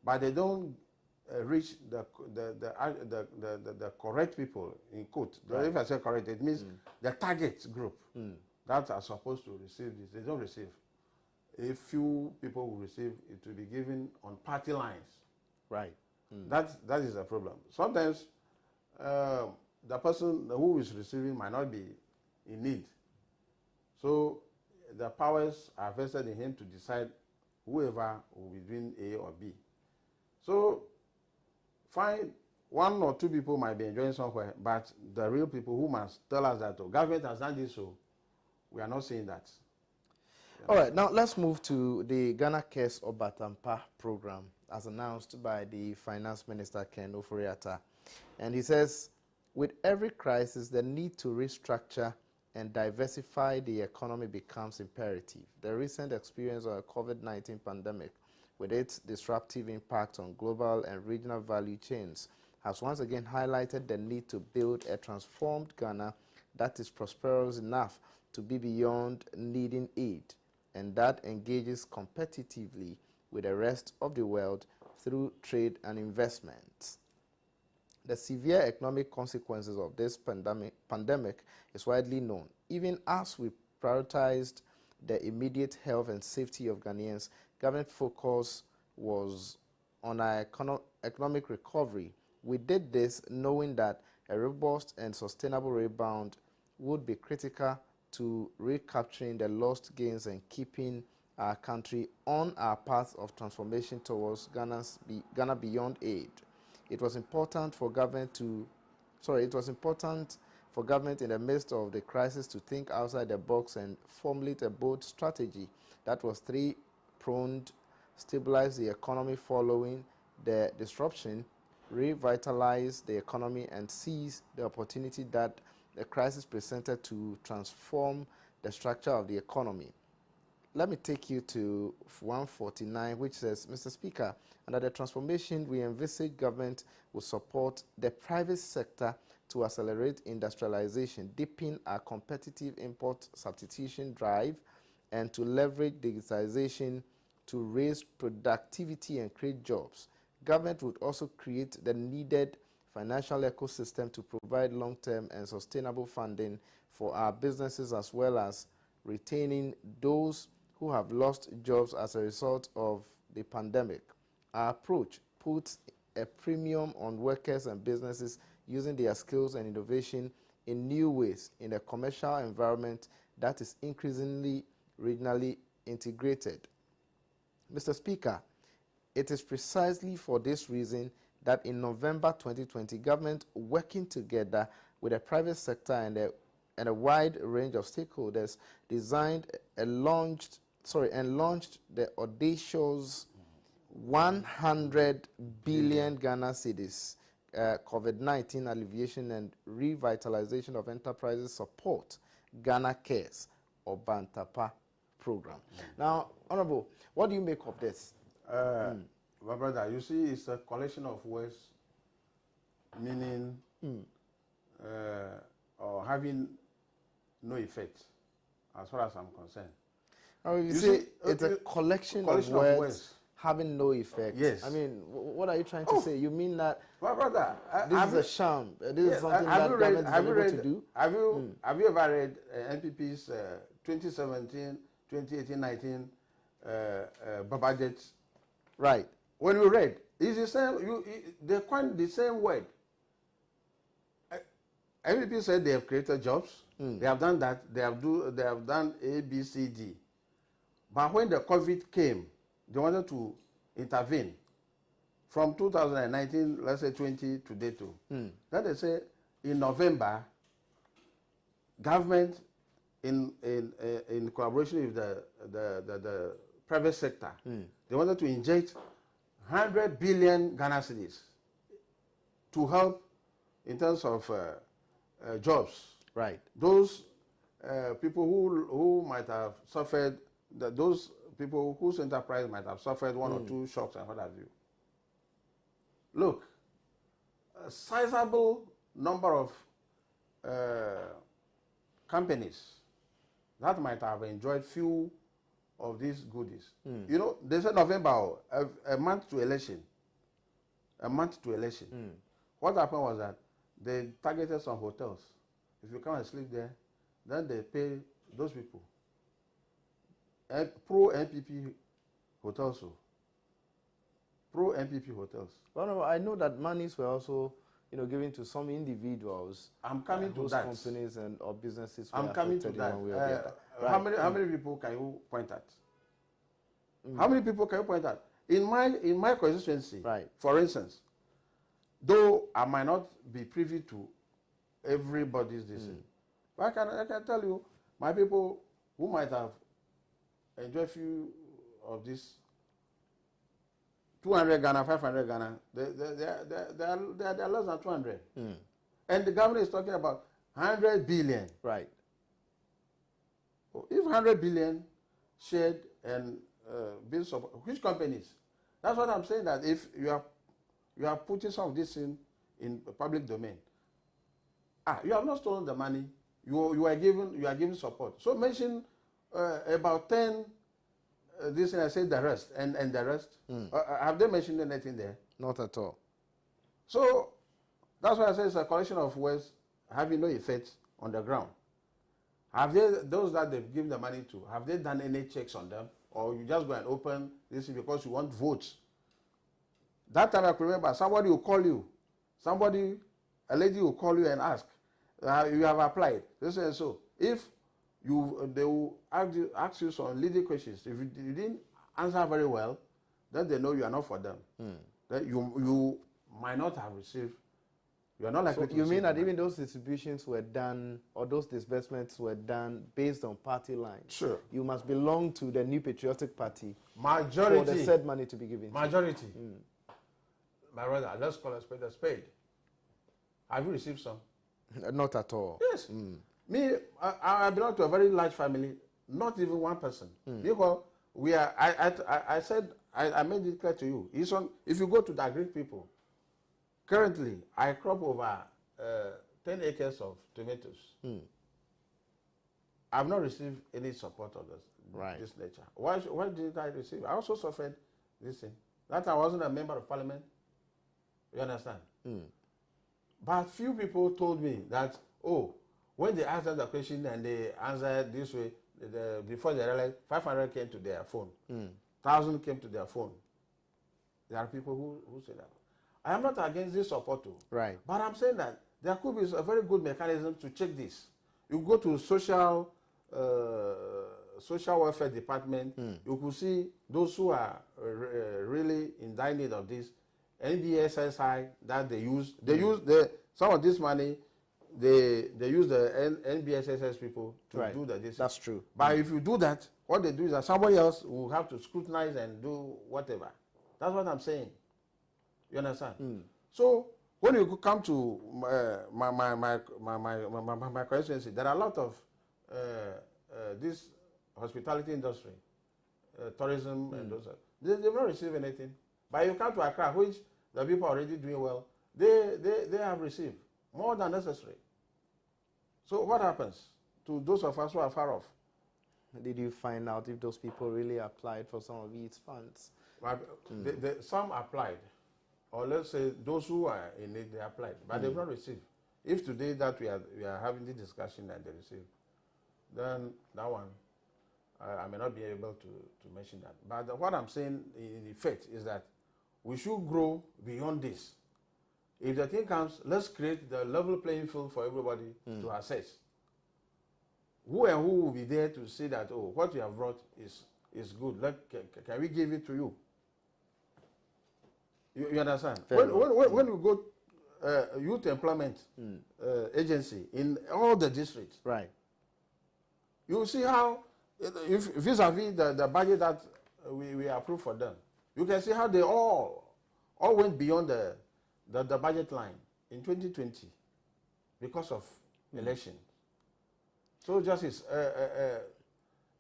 but they don't reach the correct people, in quote. If I say correct, it means the target group that are supposed to receive this. They don't receive. A few people will receive. It will be given on party lines. Right. That is the problem. Sometimes the person who is receiving might not be in need. So the powers are vested in him to decide whoever will be doing A or B. So fine, 1 or 2 people might be enjoying somewhere, but the real people who must tell us that government has done this, so we are not seeing that. All right, now let's move to the Ghana Cares Obatampa program, as announced by the Finance Minister Ken Ofori-Atta. And he says, with every crisis, the need to restructure and diversify the economy becomes imperative. The recent experience of the COVID-19 pandemic, with its disruptive impact on global and regional value chains, has once again highlighted the need to build a transformed Ghana that is prosperous enough to be beyond needing aid, and that engages competitively with the rest of the world through trade and investment. The severe economic consequences of this pandemic is widely known. Even as we prioritized the immediate health and safety of Ghanaians, government focus was on our economic recovery. We did this knowing that a robust and sustainable rebound would be critical to recapturing the lost gains and keeping our country on our path of transformation towards Ghana beyond aid. It was important for government in the midst of the crisis to think outside the box and formulate a bold strategy that was 3-pronged: stabilize the economy following the disruption, revitalize the economy, and seize the opportunity that the crisis presented to transform the structure of the economy. Let me take you to 149, which says, Mr. Speaker, under the transformation, we envisage government will support the private sector to accelerate industrialization, deepen our competitive import substitution drive, and to leverage digitization to raise productivity and create jobs. Government would also create the needed financial ecosystem to provide long-term and sustainable funding for our businesses, as well as retaining those who have lost jobs as a result of the pandemic. Our approach puts a premium on workers and businesses using their skills and innovation in new ways in a commercial environment that is increasingly regionally integrated. Mr. Speaker, it is precisely for this reason that in November 2020, government working together with the private sector and a wide range of stakeholders, designed and launched the audacious 100 billion Ghana cedis COVID-19 alleviation and revitalization of enterprises support Ghana Cares or Bantapa program. Now, Honorable, what do you make of this? My brother, you see, it's a collection of words meaning or having no effect, as far as I'm concerned. Oh, you see, it's a collection of words having no effect. Yes. I mean, what are you trying to say? You mean that, my brother, this is a sham? This is something that government is unable to do? Have you ever read NPP's 2017, 2018, 19 budget? Right. When you read, it's the same. They coined the same word. NPP said they have created jobs. They have done that. They have done A, B, C, D. But when the COVID came, they wanted to intervene from 2019, let's say 20 to day 2. Then they say in November, government in collaboration with the private sector, they wanted to inject 100 billion Ghana cedis to help in terms of jobs. Right. Those people who might have suffered, those people whose enterprise might have suffered 1 or 2 shocks and what have you. Look, a sizable number of companies that might have enjoyed few of these goodies. You know, they said November, a month to election. A month to election. What happened was that they targeted some hotels. If you come and sleep there, then they pay those people. Pro-NPP hotels. Pro-NPP hotels. Well, no, I know that monies were also, given to some individuals. I'm coming to that. Companies and or businesses. I'm coming to that. Right. How many people can you point at? How many people can you point at? In my constituency, right. For instance, though I might not be privy to everybody's decision, but I can tell you, my people who might have enjoyed few of this 200 Ghana, 500 Ghana, they are less than 200. And the government is talking about 100 billion. Right. If 100 billion shared and built support, which companies? That's what I'm saying, that if you are putting some of this in public domain, you have not stolen the money, you are giving support. So mention about 10 this, and I say the rest, and the rest. Have they mentioned anything there? Not at all. So that's why I say it's a collection of words having no effect on the ground. Have they, those that they've given the money to, have they done any checks on them? Or you just go and open this because you want votes? That time I can remember, somebody will call you. A lady will call you and ask, you have applied. This and so. If they will ask you some leading questions. If you didn't answer very well, then they know you are not for them. Then you might not have received. You are not likely to. You mean that even those distributions were done, or those disbursements were done based on party lines? Sure. You must belong to the New Patriotic Party. Majority. For the said money to be given. Majority. My brother, let's call a spade a spade. Have you received some? Not at all. Yes. Me, I belong to a very large family. Not even one person. Because we are. I said I made it clear to you. If you go to the agri people. Currently, I crop over 10 acres of tomatoes. I have not received any support of this nature. Why did I receive? I also suffered this thing. That I wasn't a member of parliament. You understand? But few people told me that, when they asked them the question and they answered this way, before they realized 500 came to their phone, 1,000 came to their phone. There are people who say that. I am not against this support, right? But I'm saying that there could be a very good mechanism to check this. You go to social welfare department, you could see those who are really in dire need of this. NBSSI that they use, some of this money they use the NBSSS people to do the this. That's true. But if you do that, what they do is that somebody else will have to scrutinize and do whatever. That's what I'm saying. You understand? So when you come to my constituency, there are a lot of this hospitality industry, tourism, and those. They've not received anything. But you come to Accra, which the people are already doing well, they have received more than necessary. So what happens to those of us who are far off? Did you find out if those people really applied for some of these funds? Some applied, or let's say those who are in it, they applied, but they've not received. If today that we are having the discussion and they receive, then that one, I may not be able to mention that. But what I'm saying in effect is that we should grow beyond this. If the thing comes, let's create the level playing field for everybody to assess. Who and who will be there to say that, oh, what you have brought is good. Can we give it to you? You understand? When you go youth employment agency in all the districts, right? You see how, if vis-a-vis the budget that we approved for them, you can see how they all went beyond the budget line in 2020 because of election. So justice,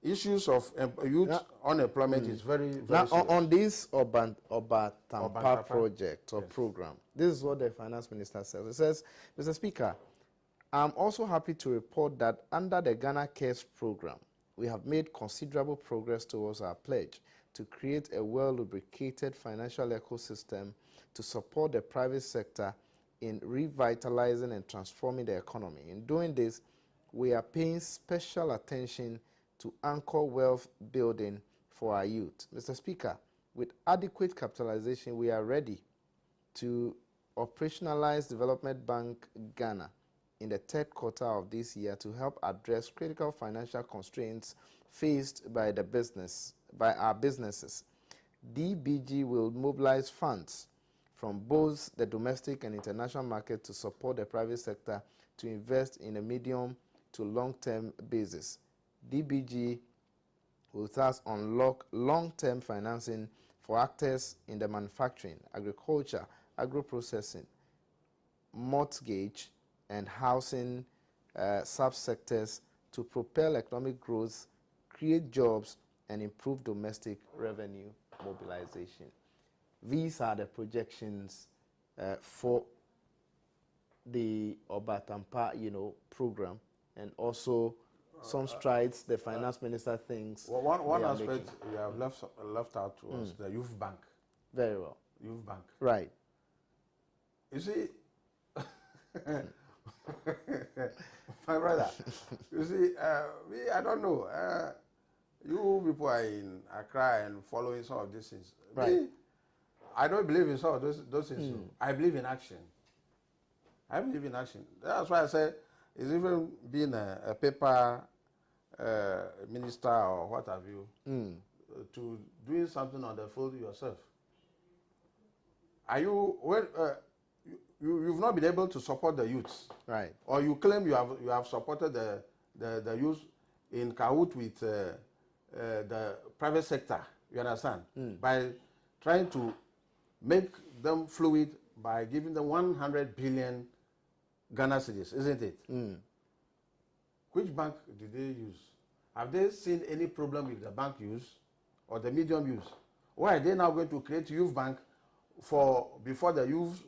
issues of youth unemployment is very, very now, serious. on this Obatampa project or program, this is what the finance minister says. It says, Mr. Speaker, I'm also happy to report that under the Ghana Cares program, we have made considerable progress towards our pledge to create a well-lubricated financial ecosystem to support the private sector in revitalizing and transforming the economy. In doing this, we are paying special attention to anchor wealth building for our youth. Mr. Speaker, with adequate capitalization, we are ready to operationalize Development Bank Ghana in the third quarter of this year to help address critical financial constraints faced by our businesses. DBG will mobilize funds from both the domestic and international market to support the private sector to invest in a medium to long-term basis. DBG will thus unlock long-term financing for actors in the manufacturing, agriculture, agro-processing, mortgage, and housing subsectors to propel economic growth, create jobs, and improve domestic revenue mobilization. These are the projections for the Obatampa, program, and also some strides the finance minister thinks. One aspect you have left out was the youth bank. Very well. Youth bank. Right. You see, my brother, you see, I don't know. You people are in Accra and following some of these things. Right. I don't believe in some of those things. I believe in action. I believe in action. That's why I say it's even being a paper minister or what have you, to doing something on the field yourself. Are you you've not been able to support the youths, right? Or you claim you have supported the youth in cahoot with the private sector. You understand? By trying to make them fluid by giving them 100 billion Ghana cedis, isn't it? Which bank did they use? Have they seen any problem with the bank use or the medium use? Why are they now going to create youth bank before the youth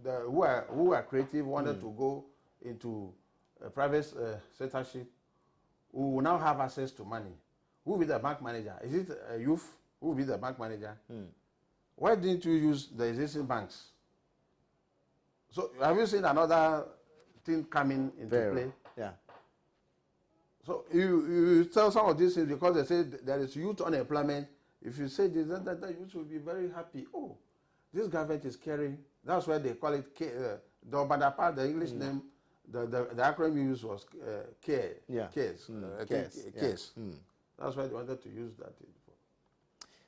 who are creative wanted to go into private sectorship, who will now have access to money? Who will be the bank manager? Is it a youth? Who will be the bank manager? Why didn't you use the existing banks? So have you seen another thing coming into play? Yeah. So you tell some of these things because they say there is youth unemployment. If you say this, then the youth will be very happy. Oh, this government is caring. That's why they call it the Obadapa, the English name, the acronym used was CARE. Yeah. CARES. CARES. That's why they wanted to use that.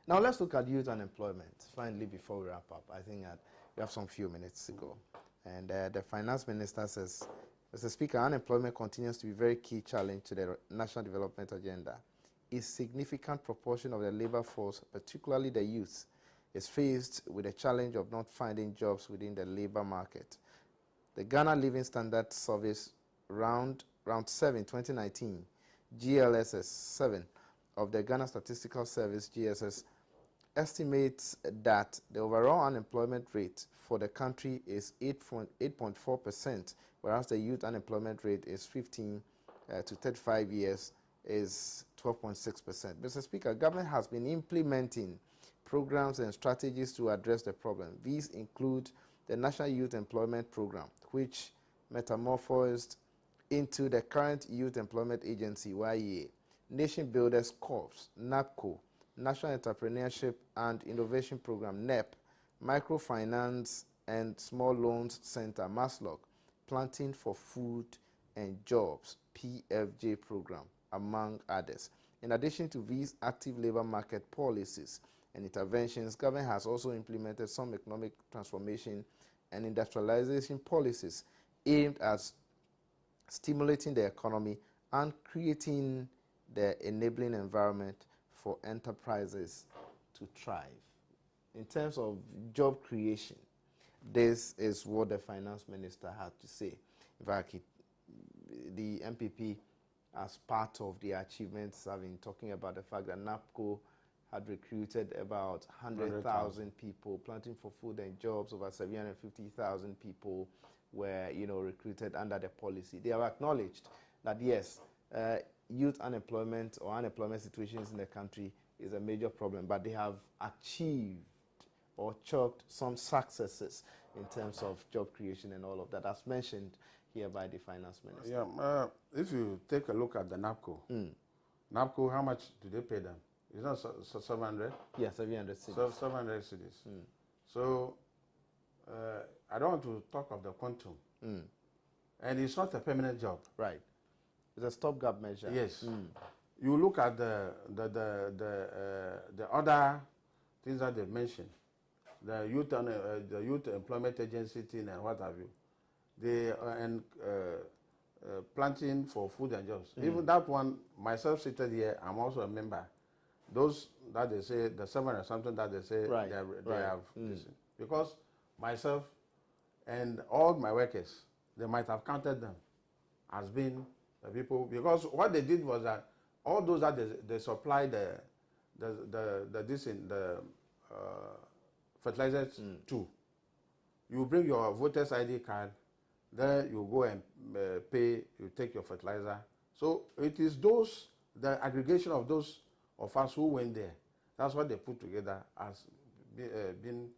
Now let's look at youth unemployment. Finally, before we wrap up, I think that we have some few minutes to go. And the finance minister says Mr. Speaker, unemployment continues to be a very key challenge to the national development agenda. A significant proportion of the labor force, particularly the youth, is faced with the challenge of not finding jobs within the labor market. The Ghana Living Standard Service Round 7 2019, GLSS 7 of the Ghana Statistical Service, GSS, estimates that the overall unemployment rate for the country is 8.4%, whereas the youth unemployment rate is 15 to 35 years is 12.6%. Mr. Speaker, government has been implementing programs and strategies to address the problem. These include the National Youth Employment Program, which metamorphosed into the current Youth Employment Agency, YEA, Nation Builders Corps, NAPCO, National Entrepreneurship and Innovation Program, NEP, Microfinance and Small Loans Center, MASLOC, Planting for Food and Jobs, PFJ program, among others. In addition to these active labor market policies and interventions, government has also implemented some economic transformation and industrialization policies aimed at stimulating the economy and creating the enabling environment for enterprises to thrive. In terms of job creation, this is what the finance minister had to say. In fact, the MPP, as part of the achievements, have been talking about the fact that NAPCO had recruited about 100,000 people, Planting for Food and Jobs. Over 750,000 people were, recruited under the policy. They have acknowledged that yes, youth unemployment or unemployment situations in the country is a major problem, but they have achieved or chalked some successes in terms of job creation and all of that, as mentioned here by the finance minister. Yeah, if you take a look at the NAPCO, NAPCO, how much do they pay them? It's not 700? Yeah, 700 cedis. 700 cedis. So, I don't want to talk of the quantum. And it's not a permanent job. Right. It's a stopgap measure. Yes. You look at the other things that they mentioned, the youth employment agency thing and what have you, planting for food and jobs. Even that one, myself seated here, I'm also a member. Those that they say, the 7 or something that they say, they have listened. Because myself and all my workers, they might have counted them as being the people, because what they did was that all those that they supply the fertilizers to, you bring your voter's ID card, then you go and pay, you take your fertilizer. So it is the aggregation of those of us who went there. That's what they put together as being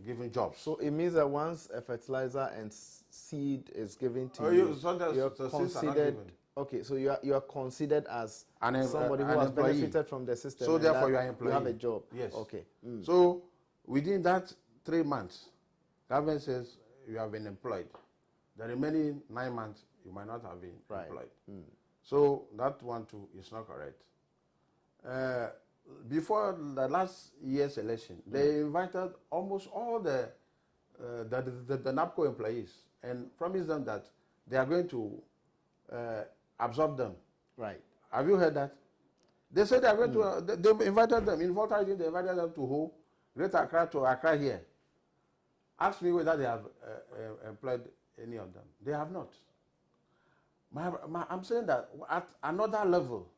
given jobs. So it means that once a fertilizer and seed is given to you, you're considered. Okay, so you are considered as somebody who has benefited from the system. So therefore, you are employed. You have a job. Yes. Okay. So within that 3 months, government says you have been employed. The remaining 9 months, you might not have been employed. So that one too is not correct. Before the last year's election, they invited almost all the NAPCO employees and promised them that they are going to absorb them. Right. Have you heard that? They said they are going to. They invited them in Volta. They invited them to Ho, Greater Accra, to Accra here. Ask me whether they have employed any of them. They have not. I'm saying that at another level,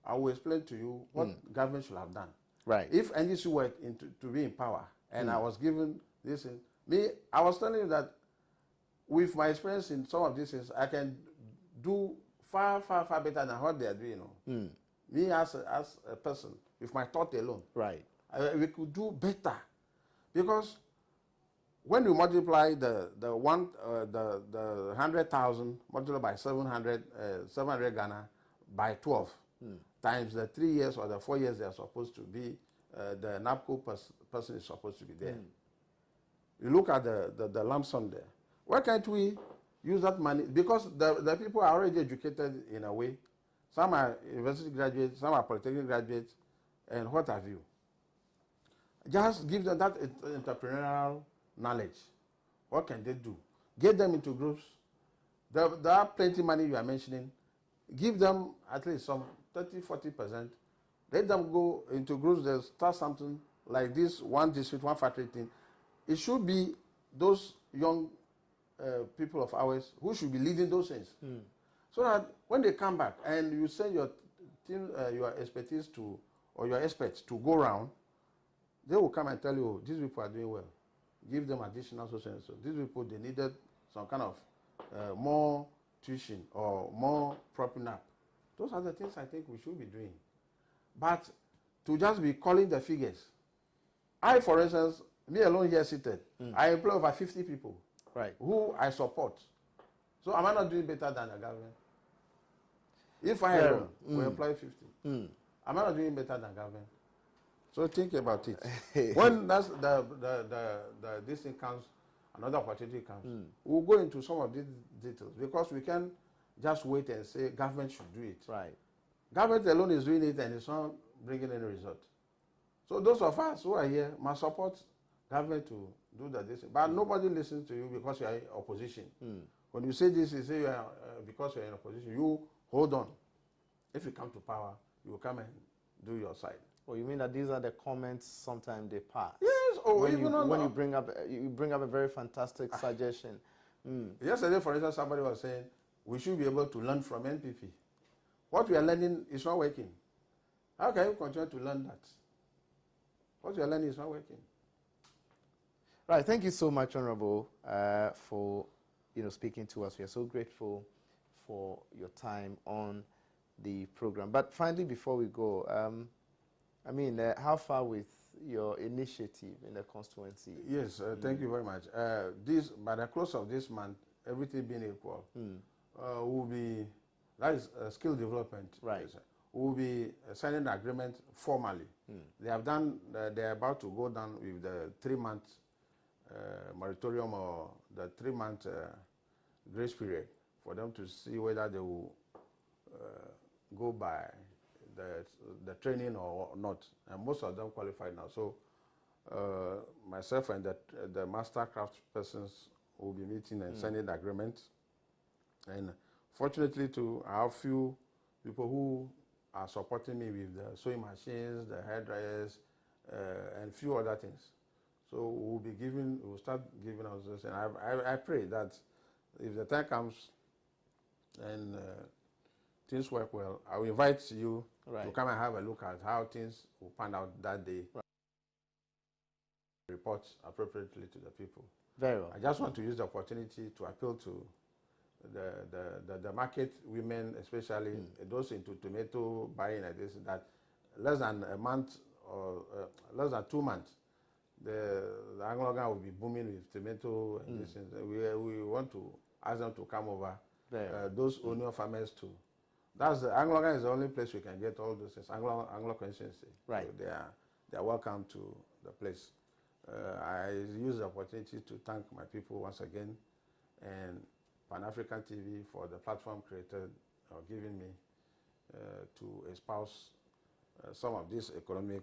I will explain to you what government should have done. Right. If NGC were to be in power, and I was given this, I was telling you that with my experience in some of these things, I can do far, far, far better than what they are doing. Me as a person, with my thought alone, right, we could do better, because when you multiply the 100,000 multiplied by 700 Ghana by 12 times the 3 years or the 4 years they are supposed to be, the NAPCO person is supposed to be there. You look at the lump sum there. Why can't we use that money? Because the people are already educated in a way. Some are university graduates, some are polytechnic graduates, and what have you. Just give them that entrepreneurial knowledge. What can they do? get them into groups. There are plenty money you are mentioning. Give them at least some 30-40%. Let them go into groups. They'll start something like this, one district, one factory thing. It should be those young people of ours who should be leading those things. So that when they come back and you send your team, your expertise to, or your experts to go around, they will come and tell you, oh, these people are doing well. Give them additional social. So these people, they needed some kind of more tuition or more propping up. Those are the things I think we should be doing. But to just be calling the figures. I, for instance, me alone here seated, I employ over 50 people who I support. So am I not doing better than the government? If I alone will employ 50, am I not doing better than government? So think about it. When that's this thing comes, another opportunity comes, we'll go into some of these details because we can't just wait and say government should do it. Right. Government alone is doing it and it's not bringing any result. So those of us who are here must support government to do this. But nobody listens to you because you are in opposition. When you say this, you say you are, because you are in opposition. You hold on. If you come to power, you will come and do your side. Oh, you mean that these are the comments sometimes they pass? Yes. Or when even you bring up a very fantastic suggestion. Yesterday, for instance, somebody was saying we should be able to learn from NPP. What we are learning is not working. How can you continue to learn that? What you are learning is not working. Right. Thank you so much, Honorable, for speaking to us. We are so grateful for your time on the program. But finally, before we go, how far with your initiative in the constituency? Yes, thank you very much. By the close of this month, everything being equal, will be, that is skill development. Right. Yes, we'll be signing an agreement formally. They have done, they're about to go down with the 3-month moratorium or the 3-month grace period for them to see whether they will go by the training or not. And most of them qualified now. So myself and the master craft persons will be meeting and signing the agreement. And fortunately too, I have few people who are supporting me with the sewing machines, the hair dryers, and few other things. So we'll start giving us this. And I pray that if the time comes and things work well, I will invite you to come and have a look at how things will pan out that day. Report appropriately to the people. Very well. I just want to use the opportunity to appeal to the market women, especially those into tomato buying like this, that less than a month or less than 2 months, the Anglo will be booming with tomato and this. We want to ask them to come over. Those onion farmers too. That's the Anglo is the only place we can get all those things. Anglo constituency. Right. So they are welcome to the place. I use the opportunity to thank my people once again, and Pan-African TV for the platform created or given me to espouse some of these economic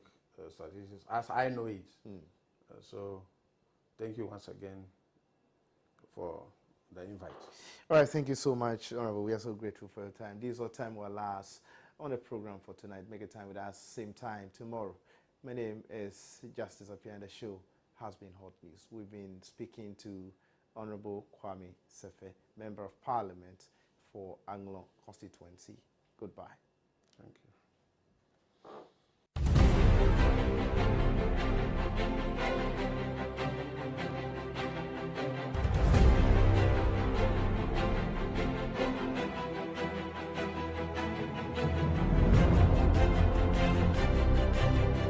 statistics as I know it. So thank you once again for the invite. All right, thank you so much, Honorable. We are so grateful for your time. This is our time will last on the program for tonight. Make a time with us, same time tomorrow. My name is Justice Appiah, and the show has been Hot News. We've been speaking to Honorable Kwame Sefe, Member of Parliament for Anglo constituency. Goodbye. Thank you.